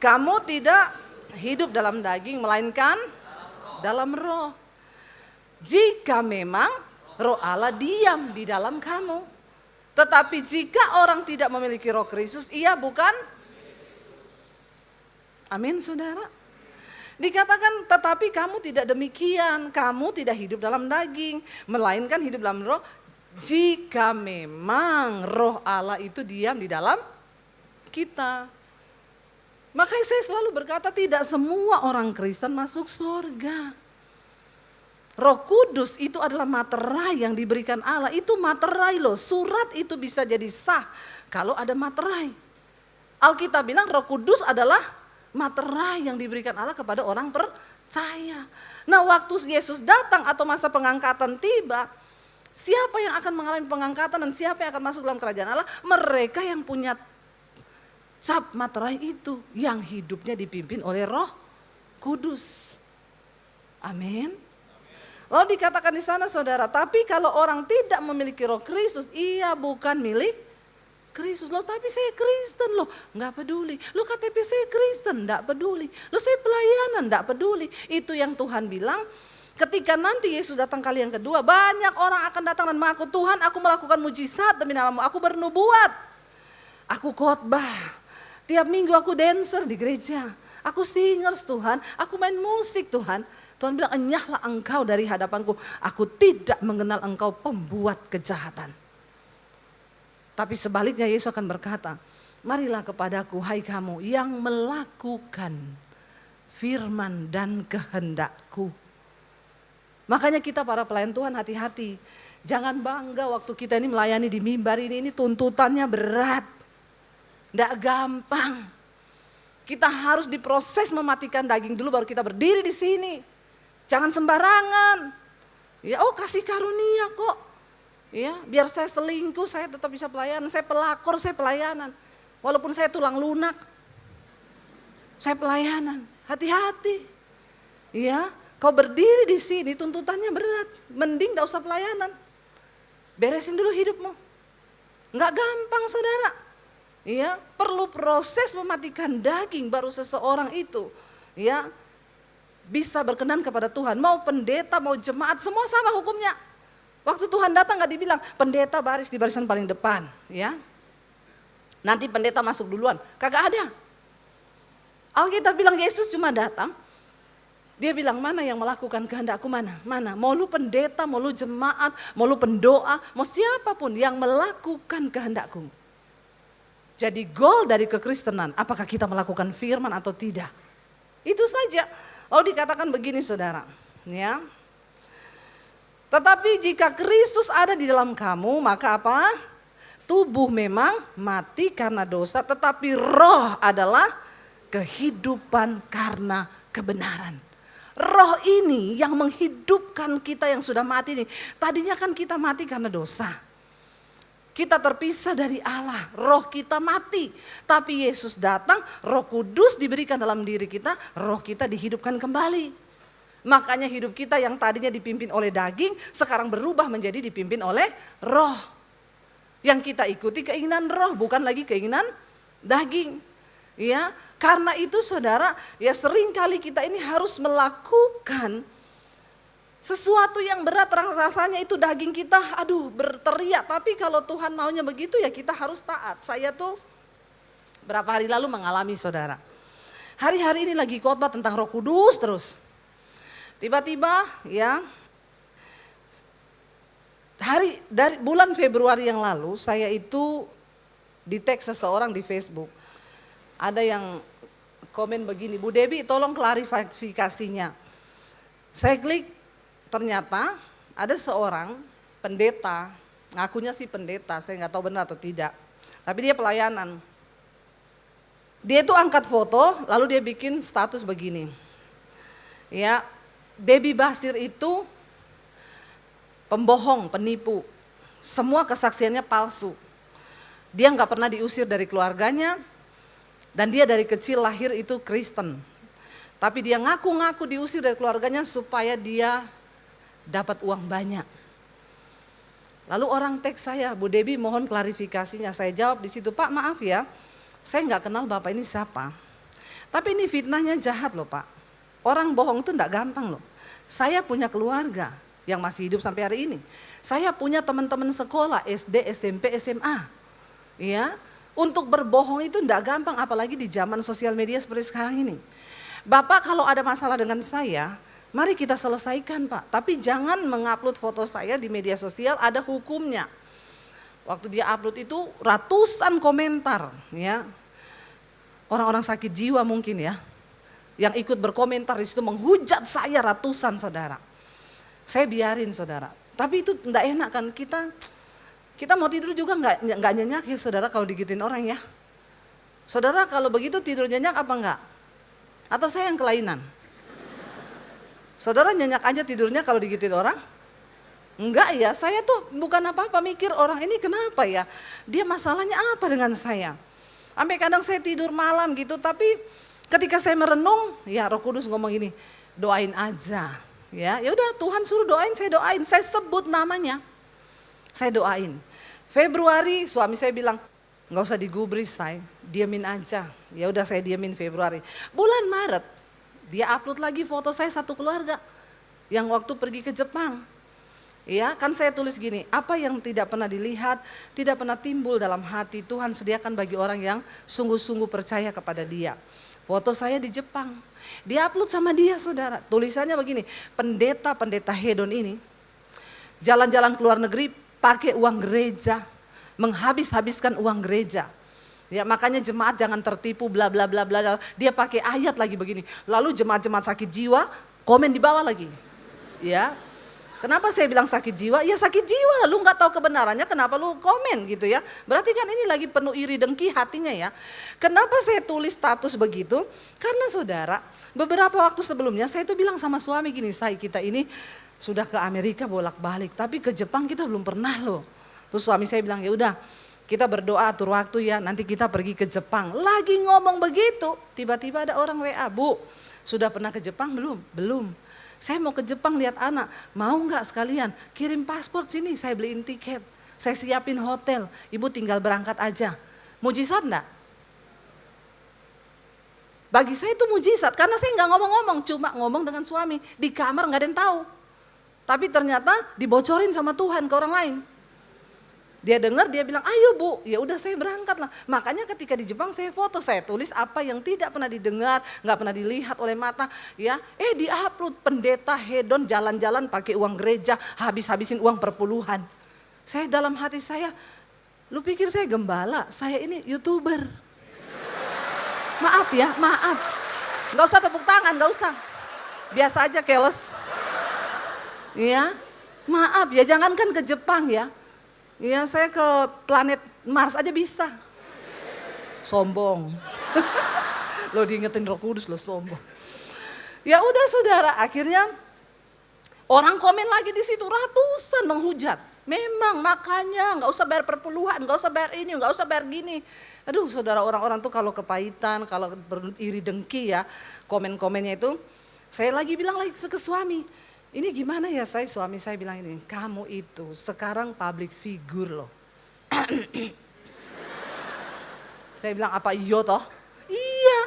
kamu tidak hidup dalam daging melainkan dalam roh. Jika memang roh Allah diam di dalam kamu. Tetapi jika orang tidak memiliki roh Kristus, ia bukan. Amin saudara. Dikatakan tetapi kamu tidak demikian, kamu tidak hidup dalam daging, melainkan hidup dalam roh. Jika memang roh Allah itu diam di dalam kita. Makanya saya selalu berkata tidak semua orang Kristen masuk surga. Roh Kudus itu adalah materai yang diberikan Allah, itu materai loh. Surat itu bisa jadi sah kalau ada materai. Alkitab bilang Roh Kudus adalah materai yang diberikan Allah kepada orang percaya. Nah waktu Yesus datang atau masa pengangkatan tiba, siapa yang akan mengalami pengangkatan dan siapa yang akan masuk dalam kerajaan Allah? Mereka yang punya cap materai itu, yang hidupnya dipimpin oleh Roh Kudus. Amin. Lalu dikatakan di sana saudara, tapi kalau orang tidak memiliki Roh Kristus, ia bukan milik Kristus. Loh tapi saya Kristen loh, nggak peduli. Loh KTP saya Kristen, nggak peduli. Loh saya pelayanan, nggak peduli. Itu yang Tuhan bilang. Ketika nanti Yesus datang kali yang kedua, banyak orang akan datang dan mengaku, Tuhan aku melakukan mujizat demi namamu, aku bernubuat, aku khotbah, tiap minggu aku dancer di gereja, aku singers Tuhan, aku main musik Tuhan. Tuhan bilang, enyahlah engkau dari hadapanku, aku tidak mengenal engkau pembuat kejahatan. Tapi sebaliknya Yesus akan berkata, marilah kepadaku hai kamu yang melakukan firman dan kehendakku. Makanya kita para pelayan Tuhan hati-hati. Jangan bangga waktu kita ini melayani di mimbar ini tuntutannya berat. Tidak gampang. Kita harus diproses mematikan daging dulu baru kita berdiri di sini. Jangan sembarangan. Ya, oh kasih karunia kok. Ya, biar saya selingkuh, saya tetap bisa pelayanan. Saya pelakor, saya pelayanan. Walaupun saya tulang lunak, saya pelayanan. Hati-hati. Ya, kau berdiri di sini, tuntutannya berat. Mending gak usah pelayanan. Beresin dulu hidupmu. Gak gampang saudara. Ya, perlu proses mematikan daging baru seseorang itu, ya, bisa berkenan kepada Tuhan. Mau pendeta, mau jemaat, semua sama hukumnya. Waktu Tuhan datang gak dibilang pendeta baris di barisan paling depan, ya. Nanti pendeta masuk duluan, kagak ada. Alkitab bilang Yesus cuma datang, dia bilang mana yang melakukan kehendakku, mana. Mau lu pendeta, mau lu jemaat, mau lu pendoa, mau siapapun yang melakukan kehendakku. Jadi goal dari kekristenan, apakah kita melakukan firman atau tidak? Itu saja. Lalu dikatakan begini saudara, ya. Tetapi jika Kristus ada di dalam kamu, maka apa? Tubuh memang mati karena dosa, tetapi roh adalah kehidupan karena kebenaran. Roh ini yang menghidupkan kita yang sudah mati ini. Tadinya kan kita mati karena dosa. Kita terpisah dari Allah, roh kita mati. Tapi Yesus datang, Roh Kudus diberikan dalam diri kita, roh kita dihidupkan kembali. Makanya hidup kita yang tadinya dipimpin oleh daging, sekarang berubah menjadi dipimpin oleh roh. Yang kita ikuti keinginan roh, bukan lagi keinginan daging. Ya, Karena itu saudara, ya sering kali kita ini harus melakukan sesuatu yang berat, rasanya itu daging kita aduh berteriak. Tapi kalau Tuhan maunya begitu ya kita harus taat. Saya tuh berapa hari lalu mengalami saudara. Hari-hari ini lagi khotbah tentang Roh Kudus terus. Tiba-tiba ya dari bulan Februari yang lalu saya itu di-tag seseorang di Facebook. Ada yang komen begini, Bu Debbie tolong klarifikasinya. Saya klik, ternyata ada seorang pendeta, ngakunya sih pendeta, saya nggak tahu benar atau tidak. Tapi dia pelayanan. Dia itu angkat foto, lalu dia bikin status begini. Ya, Debbie Basir itu pembohong, penipu. Semua kesaksiannya palsu. Dia nggak pernah diusir dari keluarganya, dan dia dari kecil lahir itu Kristen. Tapi dia ngaku-ngaku diusir dari keluarganya supaya dia dapat uang banyak. Lalu orang teks saya, Bu Debbie mohon klarifikasinya. Saya jawab di situ, Pak maaf ya, saya nggak kenal Bapak ini siapa. Tapi ini fitnahnya jahat loh Pak. Orang bohong itu nggak gampang loh. Saya punya keluarga yang masih hidup sampai hari ini. Saya punya teman-teman sekolah SD, SMP, SMA. Ya, untuk berbohong itu tidak gampang apalagi di zaman sosial media seperti sekarang ini. Bapak kalau ada masalah dengan saya, mari kita selesaikan Pak. Tapi jangan mengupload foto saya di media sosial, ada hukumnya. Waktu dia upload itu ratusan komentar ya. Orang-orang sakit jiwa mungkin ya. Yang ikut berkomentar di situ menghujat saya ratusan saudara. Saya biarin saudara. Tapi itu tidak enak kan kita mau tidur juga nggak nyenyak ya saudara kalau digituin orang ya. Saudara kalau begitu tidur nyenyak apa enggak? Atau saya yang kelainan? Saudara nyenyak aja tidurnya kalau digituin orang? Enggak ya, saya tuh bukan apa-apa mikir orang ini kenapa ya? Dia masalahnya apa dengan saya? Sampai kadang saya tidur malam gitu, tapi ketika saya merenung, ya Roh Kudus ngomong gini, doain aja. Ya udah Tuhan suruh doain, saya sebut namanya. Saya doain. Februari suami saya bilang, nggak usah digubris say, diamin aja. Ya udah saya diamin Februari. Bulan Maret dia upload lagi foto saya satu keluarga yang waktu pergi ke Jepang. Ya kan saya tulis gini, apa yang tidak pernah dilihat, tidak pernah timbul dalam hati, Tuhan sediakan bagi orang yang sungguh-sungguh percaya kepada Dia. Foto saya di Jepang, dia upload sama dia saudara. Tulisannya begini, pendeta hedon ini jalan-jalan ke luar negeri pakai uang gereja, menghabis-habiskan uang gereja. Ya makanya jemaat jangan tertipu bla bla bla bla. Dia pakai ayat lagi begini. Lalu jemaat-jemaat sakit jiwa komen di bawah lagi. Ya. Kenapa saya bilang sakit jiwa? Ya sakit jiwa, lu nggak tahu kebenarannya, kenapa lu komen gitu ya? Berarti kan ini lagi penuh iri dengki hatinya ya. Kenapa saya tulis status begitu? Karena saudara, beberapa waktu sebelumnya saya tuh bilang sama suami gini, kita ini sudah ke Amerika bolak-balik, tapi ke Jepang kita belum pernah loh. Terus suami saya bilang ya udah, kita berdoa atur waktu ya, nanti kita pergi ke Jepang. Lagi ngomong begitu, tiba-tiba ada orang WA, Bu, sudah pernah ke Jepang belum? Belum. Saya mau ke Jepang lihat anak, mau nggak sekalian kirim paspor sini, saya beliin tiket, saya siapin hotel, ibu tinggal berangkat aja. Mujizat enggak? Bagi saya itu mujizat, karena saya nggak ngomong-ngomong, cuma ngomong dengan suami, di kamar nggak ada yang tahu. Tapi ternyata dibocorin sama Tuhan ke orang lain. Dia dengar, dia bilang, ayo Bu, ya udah saya berangkat lah. Makanya ketika di Jepang saya foto, saya tulis apa yang tidak pernah didengar, nggak pernah dilihat oleh mata. Ya, di-upload pendeta hedon jalan-jalan pakai uang gereja, habis-habisin uang perpuluhan. Saya dalam hati saya, lu pikir saya gembala, saya ini YouTuber. Maaf ya, maaf. Nggak usah tepuk tangan, nggak usah. Biasa aja keles. Ya, maaf ya, jangankan ke Jepang ya. Iya, saya ke planet Mars aja bisa. Sombong. Lo diingetin Roh Kudus lo sombong. Ya udah saudara, akhirnya orang komen lagi di situ ratusan menghujat. Memang makanya nggak usah bayar perpuluhan, nggak usah bayar ini, nggak usah bayar gini. Aduh saudara, orang-orang tuh kalau kepahitan, kalau beriri dengki ya, komen-komennya itu. Saya lagi bilang lagi ke suami, ini gimana ya suami saya bilang ini, kamu itu sekarang public figure loh. Saya bilang apa iya toh? Iya,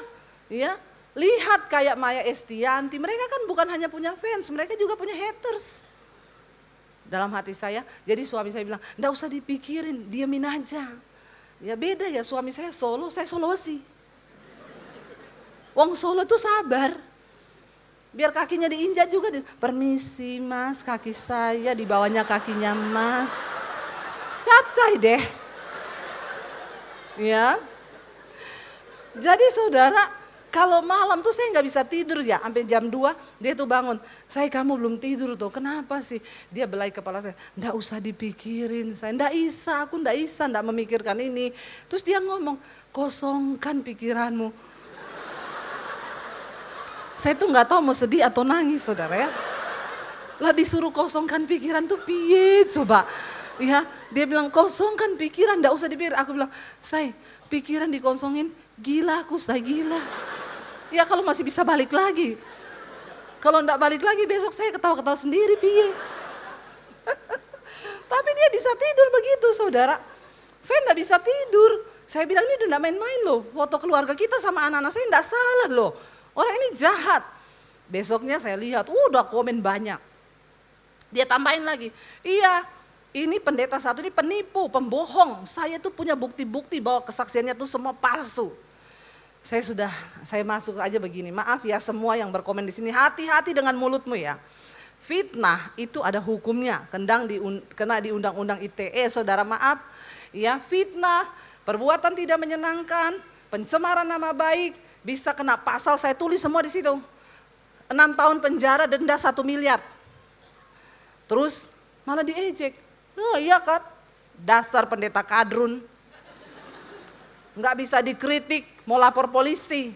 Ya, lihat kayak Maya Estianti, mereka kan bukan hanya punya fans, mereka juga punya haters. Dalam hati saya, jadi suami saya bilang, enggak usah dipikirin, diamin aja. Ya beda ya, suami saya Solo, saya Sulawesi. Wong Solo tuh sabar. Biar kakinya diinjak juga, permisi mas, kaki saya, di bawahnya kakinya mas. Capcay deh. Ya. Jadi saudara, kalau malam tuh saya nggak bisa tidur ya, sampai jam 2 dia tuh bangun. Saya kamu belum tidur tuh, kenapa sih? Dia belai kepala saya, nggak usah dipikirin, saya nggak bisa, aku nggak memikirkan ini. Terus dia ngomong, kosongkan pikiranmu. Saya tuh nggak tahu mau sedih atau nangis saudara ya. Lah disuruh kosongkan pikiran tuh piye coba. Ya, dia bilang kosongkan pikiran, nggak usah dipikir. Aku bilang, saya pikiran dikosongin, gila aku, saya gila. Ya kalau masih bisa balik lagi. Kalau enggak balik lagi besok saya ketawa-ketawa sendiri piye. Tapi dia bisa tidur begitu saudara. Saya enggak bisa tidur. Saya bilang ini udah enggak main-main loh. Foto keluarga kita sama anak-anak saya enggak salah loh. Orang ini jahat. Besoknya saya lihat udah komen banyak. Dia tambahin lagi, iya ini pendeta satu ini penipu, pembohong. Saya tuh punya bukti-bukti bahwa kesaksiannya tuh semua palsu. Saya masuk aja begini, maaf ya semua yang berkomen di sini, hati-hati dengan mulutmu ya. Fitnah itu ada hukumnya, kena di undang-undang ITE, saudara maaf. Ya fitnah, perbuatan tidak menyenangkan, pencemaran nama baik, bisa kena pasal saya tulis semua di situ. 6 tahun penjara, denda 1 miliar. Terus malah diejek. Oh iya kan, dasar pendeta kadrun. Nggak bisa dikritik, mau lapor polisi.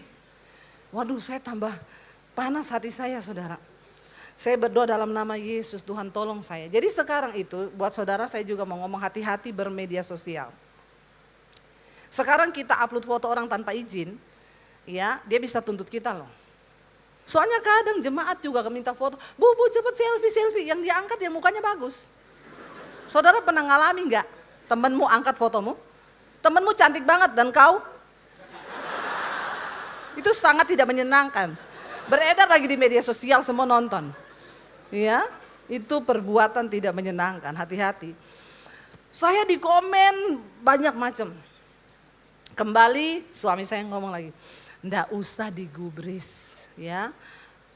Waduh saya tambah panas hati saya saudara. Saya berdoa dalam nama Yesus, Tuhan tolong saya. Jadi sekarang itu buat saudara saya juga mau ngomong hati-hati bermedia sosial. Sekarang kita upload foto orang tanpa izin, ya dia bisa tuntut kita loh. Soalnya kadang jemaat juga minta foto, bu cepet selfie, yang dia angkat ya mukanya bagus. Saudara pernah ngalami nggak temenmu angkat fotomu? Temenmu cantik banget dan kau? Itu sangat tidak menyenangkan. Beredar lagi di media sosial semua nonton. Ya, itu perbuatan tidak menyenangkan, hati-hati. Saya di komen banyak macam. Kembali suami saya ngomong lagi, ndak usah digubris ya.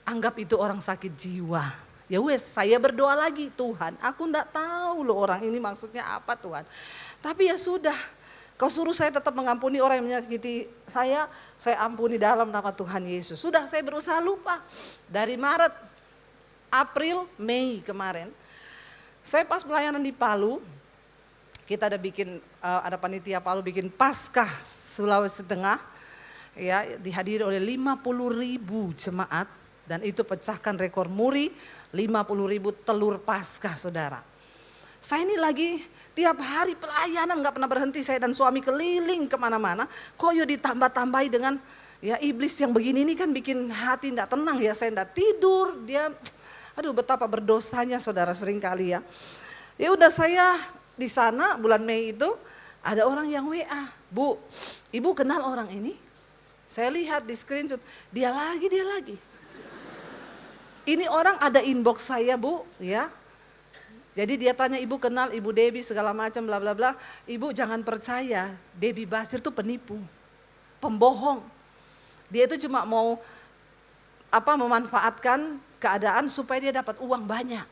Anggap itu orang sakit jiwa. Ya wes, saya berdoa lagi, Tuhan aku ndak tahu loh orang ini maksudnya apa Tuhan. Tapi ya sudah, kau suruh saya tetap mengampuni orang yang menyakiti saya ampuni dalam nama Tuhan Yesus. Sudah saya berusaha lupa. Dari Maret, April, Mei kemarin, saya pas pelayanan di Palu, kita ada panitia Palu bikin Paskah Sulawesi Tengah, ya dihadiri oleh 50.000 jemaat dan itu pecahkan rekor muri 50.000 telur Paskah saudara. Saya ini lagi tiap hari pelayanan nggak pernah berhenti, saya dan suami keliling kemana-mana, kok yuk ditambah-tambahi dengan ya iblis yang begini ini kan bikin hati nggak tenang ya, saya nggak tidur, dia aduh betapa berdosanya saudara sering kali ya. Ya udah saya di sana bulan Mei itu ada orang yang WA, Bu, Ibu kenal orang ini? Saya lihat di screenshot, dia lagi. Ini orang ada inbox saya Bu, ya. Jadi dia tanya Ibu kenal Ibu Debbie segala macam bla bla bla. Ibu jangan percaya, Debbie Basir tuh penipu, pembohong. Dia itu cuma mau memanfaatkan keadaan supaya dia dapat uang banyak.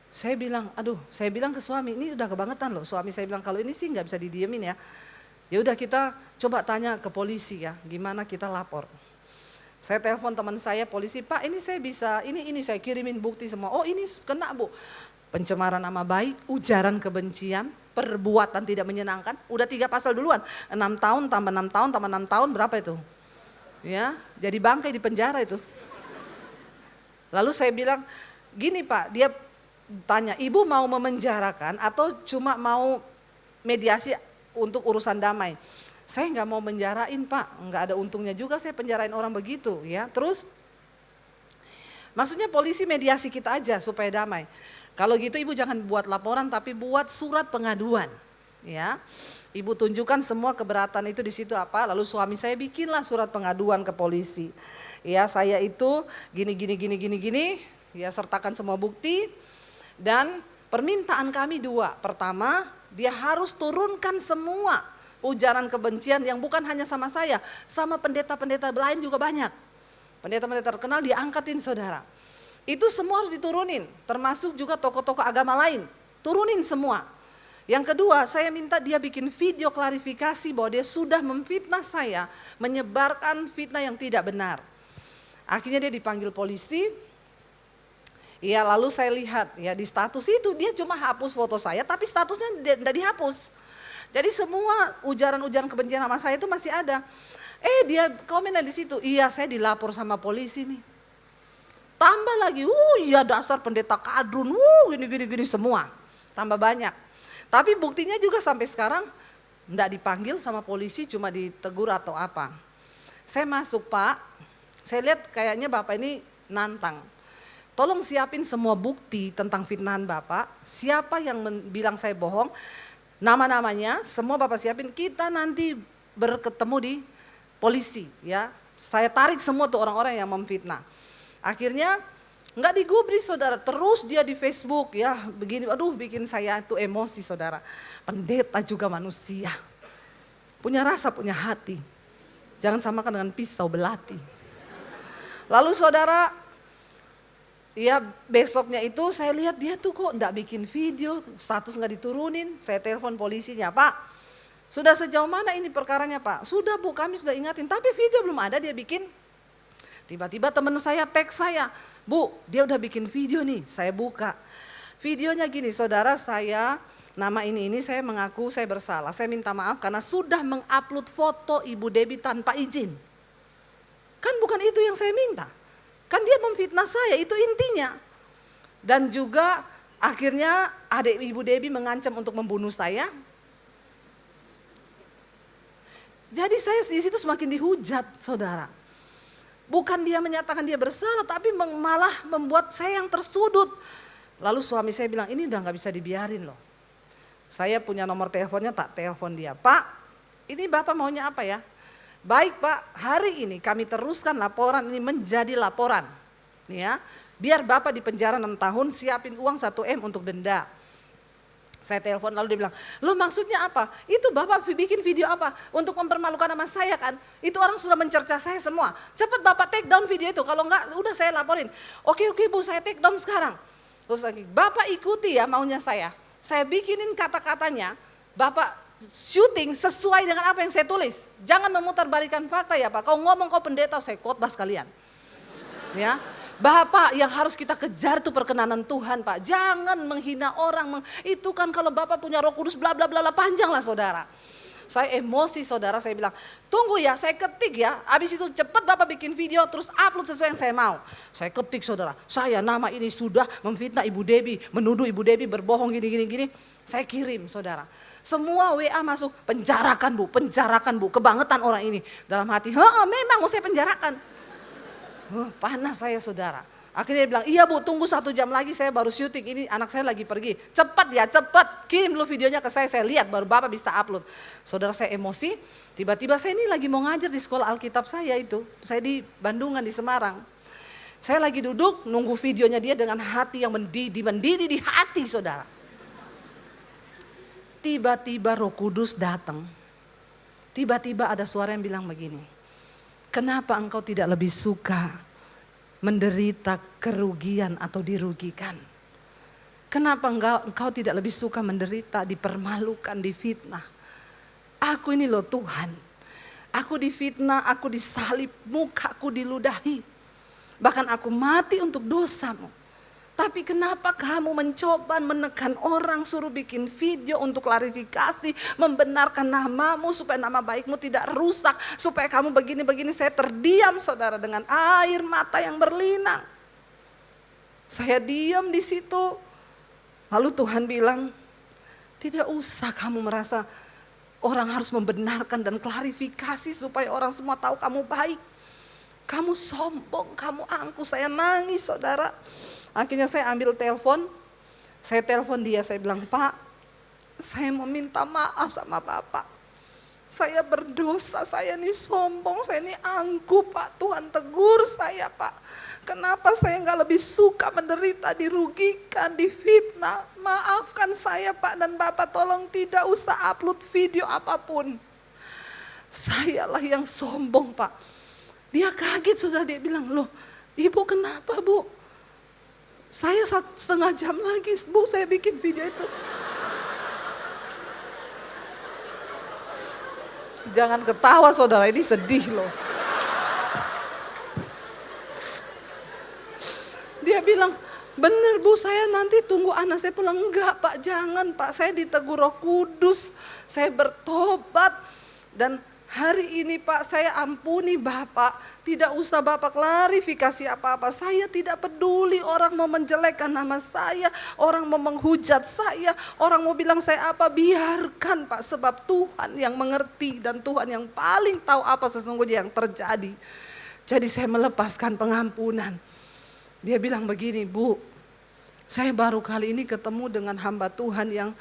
Saya bilang ke suami, ini udah kebangetan loh. Suami saya bilang kalau ini sih nggak bisa didiemin ya. Ya udah kita coba tanya ke polisi ya, gimana kita lapor. Saya telepon teman saya polisi, Pak ini saya bisa, ini saya kirimin bukti semua. Oh ini kena Bu, pencemaran nama baik, ujaran kebencian, perbuatan tidak menyenangkan. Udah 3 pasal duluan, 6 tahun tambah 6 tahun tambah 6 tahun berapa itu? Ya, jadi bangkai di penjara itu. Lalu saya bilang, gini Pak, dia tanya, Ibu mau memenjarakan atau cuma mau mediasi untuk urusan damai? Saya nggak mau menjarain Pak, nggak ada untungnya juga saya penjarain orang begitu ya. Terus maksudnya polisi mediasi kita aja supaya damai. Kalau gitu Ibu jangan buat laporan tapi buat surat pengaduan. Ya, ibu tunjukkan semua keberatan itu di situ apa. Lalu suami saya bikinlah surat pengaduan ke polisi. Ya, saya itu gini. Ya, sertakan semua bukti dan permintaan kami dua. Pertama, dia harus turunkan semua ujaran kebencian yang bukan hanya sama saya, sama pendeta-pendeta lain juga banyak. Pendeta-pendeta terkenal diangkatin saudara. Itu semua harus diturunin, termasuk juga tokoh-tokoh agama lain. Turunin semua. Yang kedua, saya minta dia bikin video klarifikasi bahwa dia sudah memfitnah saya, menyebarkan fitnah yang tidak benar. Akhirnya dia dipanggil polisi. Ya, lalu saya lihat ya di status itu dia cuma hapus foto saya, tapi statusnya tidak dihapus. Jadi semua ujaran-ujaran kebencian sama saya itu masih ada. Dia komen di situ, iya saya dilapor sama polisi nih. Tambah lagi, iya dasar pendeta kadrun, gini semua. Tambah banyak. Tapi buktinya juga sampai sekarang enggak dipanggil sama polisi, cuma ditegur atau apa. Saya masuk Pak, saya lihat kayaknya Bapak ini nantang. Tolong siapin semua bukti tentang fitnahan Bapak, siapa yang bilang saya bohong, nama-namanya semua Bapak siapin, kita nanti berketemu di polisi ya. Saya tarik semua tuh orang-orang yang memfitnah. Akhirnya nggak digubris saudara, terus dia di Facebook ya begini, aduh bikin saya itu emosi saudara. Pendeta juga manusia, punya rasa, punya hati. Jangan samakan dengan pisau belati. Lalu saudara, ya besoknya itu saya lihat dia tuh kok nggak bikin video, status nggak diturunin. Saya telepon polisinya, Pak sudah sejauh mana ini perkaranya Pak? Sudah Bu, kami sudah ingatin, tapi video belum ada dia bikin. Tiba-tiba teman saya teks saya, Bu dia udah bikin video nih, saya buka. Videonya gini saudara, saya nama ini saya mengaku saya bersalah, saya minta maaf karena sudah mengupload foto Ibu Debbie tanpa izin. Kan bukan itu yang saya minta, kan dia memfitnah saya, itu intinya. Dan juga akhirnya adik Ibu Debbie mengancam untuk membunuh saya. Jadi saya di situ semakin dihujat saudara. Bukan dia menyatakan dia bersalah, tapi malah membuat saya yang tersudut. Lalu suami saya bilang, ini udah gak bisa dibiarin loh. Saya punya nomor teleponnya, tak telepon dia. Pak, ini Bapak maunya apa ya? Baik Pak, hari ini kami teruskan laporan ini menjadi laporan. Ya, biar Bapak di penjara 6 tahun, siapin uang 1 M untuk denda. Saya telepon lalu dia bilang, lo maksudnya apa? Itu Bapak bikin video apa? Untuk mempermalukan nama saya kan? Itu orang sudah mencerca saya semua. Cepat Bapak take down video itu, kalau enggak udah saya laporin. Oke Bu, saya take down sekarang. Terus lagi, Bapak ikuti ya maunya saya. Saya bikinin kata-katanya, Bapak syuting sesuai dengan apa yang saya tulis. Jangan memutarbalikan fakta ya Pak. Kau ngomong kau pendeta, saya khotbah sekalian. Ya. Bapak yang harus kita kejar itu perkenanan Tuhan Pak. Jangan menghina orang. Itu kan kalau Bapak punya Roh Kudus bla bla bla panjang lah saudara. Saya emosi saudara, saya bilang tunggu ya saya ketik ya. Habis itu cepat Bapak bikin video terus upload sesuai yang saya mau. Saya ketik saudara, saya nama ini sudah memfitnah Ibu Debbie. Menuduh Ibu Debbie berbohong gini. Saya kirim saudara. Semua WA masuk, penjarakan Bu, kebangetan orang ini. Dalam hati, memang mau saya penjarakan. Panas saya saudara. Akhirnya dia bilang, iya Bu tunggu 1 jam lagi saya baru syuting, ini anak saya lagi pergi. Cepat ya cepat, kirim dulu videonya ke saya lihat baru Bapak bisa upload. Saudara saya emosi, tiba-tiba saya ini lagi mau ngajar di sekolah Alkitab saya itu. Saya di Bandungan di Semarang. Saya lagi duduk nunggu videonya dia dengan hati yang mendidih di hati saudara. Tiba-tiba Roh Kudus datang. Tiba-tiba ada suara yang bilang begini. Kenapa engkau tidak lebih suka menderita kerugian atau dirugikan? Kenapa engkau tidak lebih suka menderita, dipermalukan, difitnah? Aku ini loh Tuhan. Aku difitnah, aku disalib, mukaku diludahi. Bahkan aku mati untuk dosamu. Tapi kenapa kamu mencoba menekan orang, suruh bikin video untuk klarifikasi, membenarkan namamu supaya nama baikmu tidak rusak, supaya kamu begini-begini. Saya terdiam saudara dengan air mata yang berlinang. Saya diam di situ. Lalu Tuhan bilang, tidak usah kamu merasa orang harus membenarkan dan klarifikasi supaya orang semua tahu kamu baik. Kamu sombong, kamu angkuh. Saya nangis saudara. Akhirnya saya ambil telepon, saya telepon dia, saya bilang, Pak, saya mau minta maaf sama Bapak. Saya berdosa, saya ini sombong, saya ini angkuh Pak. Tuhan tegur saya Pak. Kenapa saya nggak lebih suka menderita, dirugikan, difitnah. Maafkan saya Pak, dan Bapak tolong tidak usah upload video apapun. Sayalah yang sombong Pak. Dia kaget, saudara, dia bilang, loh Ibu kenapa Bu? Saya 1,5 jam lagi Bu saya bikin video itu. Jangan ketawa saudara, ini sedih loh. Dia bilang, bener Bu saya nanti tunggu anak saya pulang. Enggak Pak, jangan Pak, saya ditegur Roh Kudus. Saya bertobat dan hari ini Pak saya ampuni Bapak. Tidak usah Bapak klarifikasi apa-apa. Saya tidak peduli orang mau menjelekkan nama saya. Orang mau menghujat saya. Orang mau bilang saya apa. Biarkan Pak. Sebab Tuhan yang mengerti. Dan Tuhan yang paling tahu apa sesungguhnya yang terjadi. Jadi saya melepaskan pengampunan. Dia bilang begini, Bu. Saya baru kali ini ketemu dengan hamba Tuhan yang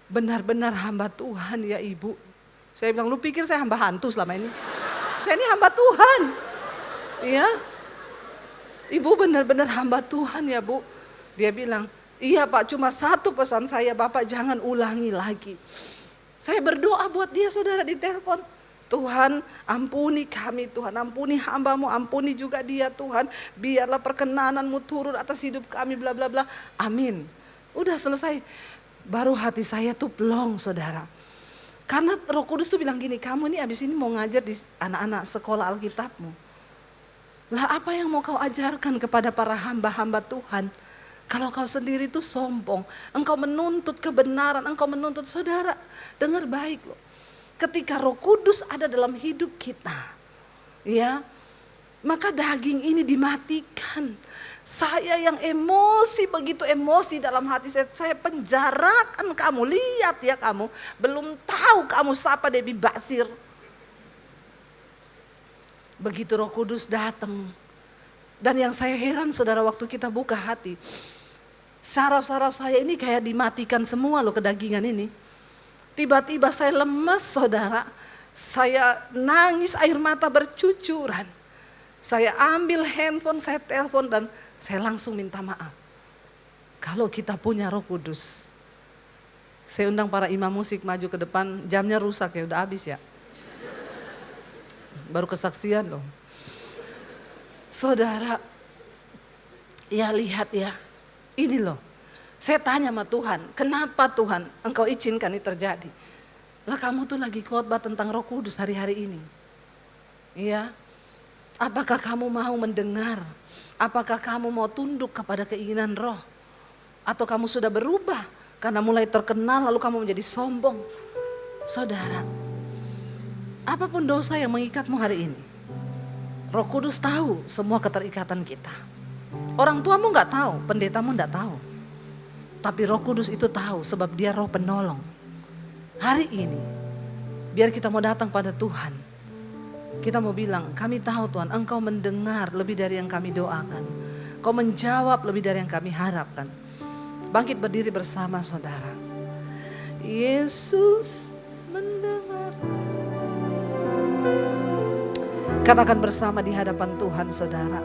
benar-benar hamba Tuhan ya Ibu. Saya bilang, lu pikir saya hamba hantu selama ini? Saya ini hamba Tuhan. Iya. Ibu benar-benar hamba Tuhan ya Bu. Dia bilang, iya Pak, cuma satu pesan saya, Bapak jangan ulangi lagi. Saya berdoa buat dia saudara di telepon. Tuhan ampuni kami, Tuhan ampuni hamba-Mu, ampuni juga dia Tuhan. Biarlah perkenananmu turun atas hidup kami, bla bla bla. Amin. Udah selesai. Baru hati saya tuh plong saudara. Karena Roh Kudus tuh bilang gini, kamu ini abis ini mau ngajar di anak-anak sekolah Alkitabmu. Lah apa yang mau kau ajarkan kepada para hamba-hamba Tuhan? Kalau kau sendiri tuh sombong, engkau menuntut kebenaran, engkau menuntut saudara. Dengar baik loh, ketika Roh Kudus ada dalam hidup kita, ya, maka daging ini dimatikan. Saya yang emosi, begitu emosi dalam hati saya penjarakan kamu. Lihat ya kamu, belum tahu kamu siapa Debbie Basir. Begitu Roh Kudus datang. Dan yang saya heran saudara, waktu kita buka hati, saraf-saraf saya ini kayak dimatikan semua loh, kedagingan ini. Tiba-tiba saya lemes saudara, saya nangis air mata bercucuran. Saya ambil handphone, saya telepon dan saya langsung minta maaf. Kalau kita punya Roh Kudus. Saya undang para imam musik maju ke depan, jamnya rusak ya, udah habis ya. Baru kesaksian loh. Saudara, ya lihat ya, ini loh. Saya tanya sama Tuhan, kenapa Tuhan engkau izinkan ini terjadi? Lah kamu tuh lagi khotbah tentang Roh Kudus hari-hari ini. Iya. Apakah kamu mau mendengar? Apakah kamu mau tunduk kepada keinginan roh? Atau kamu sudah berubah karena mulai terkenal lalu kamu menjadi sombong? Saudara, apapun dosa yang mengikatmu hari ini, Roh Kudus tahu semua keterikatan kita. Orang tuamu gak tahu, pendetamu gak tahu. Tapi Roh Kudus itu tahu sebab dia roh penolong. Hari ini, biar kita mau datang pada Tuhan. Kita mau bilang, kami tahu Tuhan, Engkau mendengar lebih dari yang kami doakan. Kau menjawab lebih dari yang kami harapkan. Bangkit berdiri bersama saudara. Yesus mendengar. Katakan bersama di hadapan Tuhan saudara.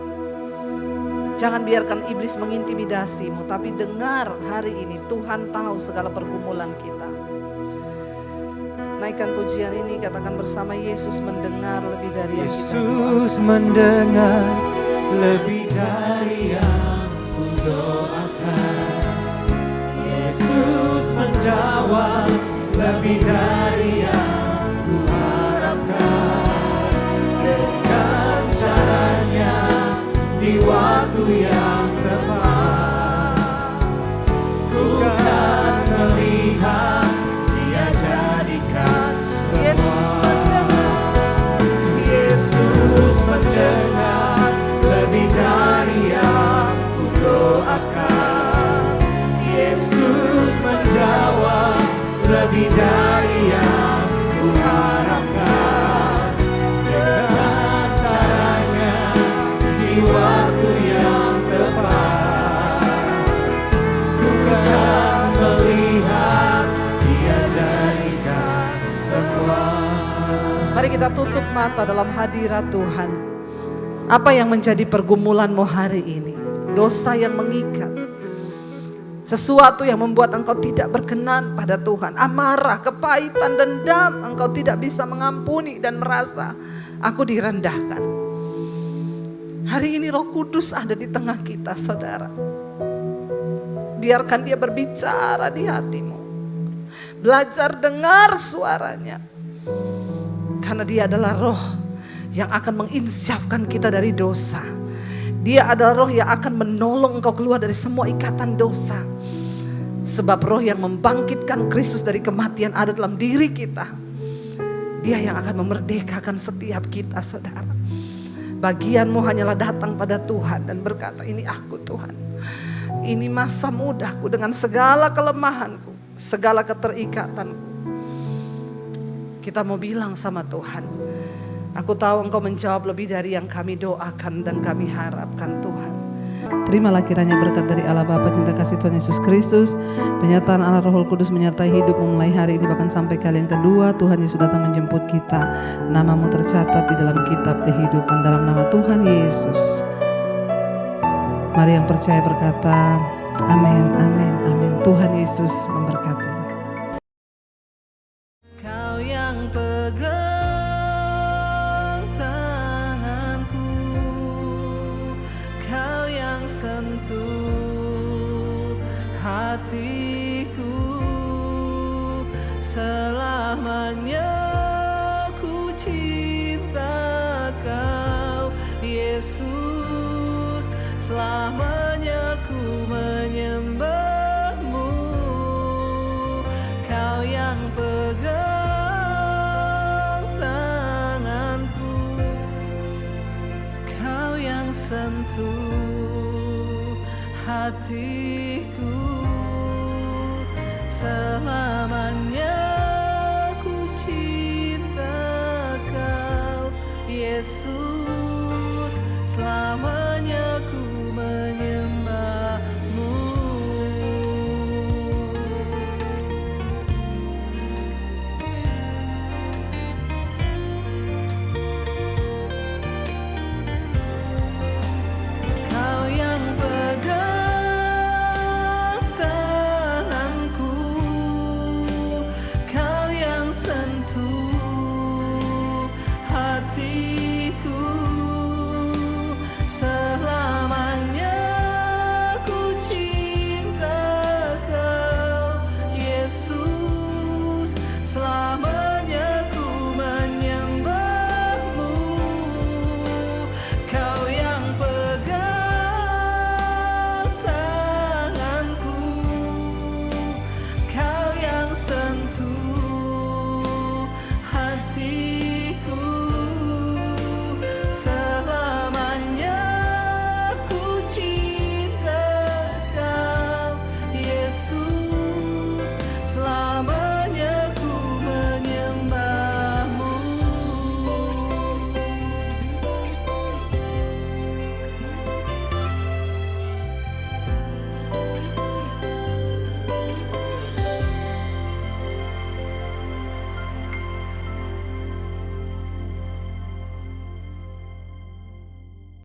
Jangan biarkan iblis mengintimidasimu, tapi dengar hari ini Tuhan tahu segala pergumulan kita. Naikkan pujian ini, katakan bersama, Yesus mendengar lebih dari yang kita doakan. Yesus mendengar lebih dari yang ku doakan. Yesus menjawab lebih dari yang ku harapkan. Dengan caranya di waktu yang tepat, ku kan melihat Dia jadikan semua. Yesus mendengar, Yesus mendengar lebih dari yang ku doakan. Yesus menjawab lebih dari yang ku harapkan. Dengan caranya di waktu yang tepat, ku kan melihat Mari kita tutup mata dalam hadirat Tuhan. Apa yang menjadi pergumulanmu hari ini? Dosa yang mengikat. Sesuatu yang membuat engkau tidak berkenan pada Tuhan. Amarah, kepahitan, dendam. Engkau tidak bisa mengampuni dan merasa aku direndahkan. Hari ini Roh Kudus ada di tengah kita, saudara. Biarkan dia berbicara di hatimu. Belajar dengar suaranya. Karena dia adalah roh yang akan menginsyafkan kita dari dosa. Dia adalah roh yang akan menolong engkau keluar dari semua ikatan dosa. Sebab roh yang membangkitkan Kristus dari kematian ada dalam diri kita. Dia yang akan memerdekakan setiap kita, saudara. Bagianmu hanyalah datang pada Tuhan dan berkata, ini aku Tuhan. Ini masa mudahku dengan segala kelemahanku, segala keterikatanku. Kita mau bilang sama Tuhan, aku tahu Engkau menjawab lebih dari yang kami doakan dan kami harapkan, Tuhan. Terimalah kiranya berkat dari Allah Bapa, cinta kasih Tuhan Yesus Kristus, penyertaan Allah Roh Kudus menyertai hidup memulai hari ini bahkan sampai kali yang kedua. Tuhan Yesus datang menjemput kita. Namamu tercatat di dalam kitab kehidupan dalam nama Tuhan Yesus. Mari yang percaya berkata, amin, amin, amin. Tuhan Yesus memberkati. Kau yang pegang tanganku, kau yang sentuh hatiku, selamanya ku cinta kau, Yesus. Selamanya ku menyembahmu, kau yang pegang tanganku, kau yang sentuh hatiku, selamanya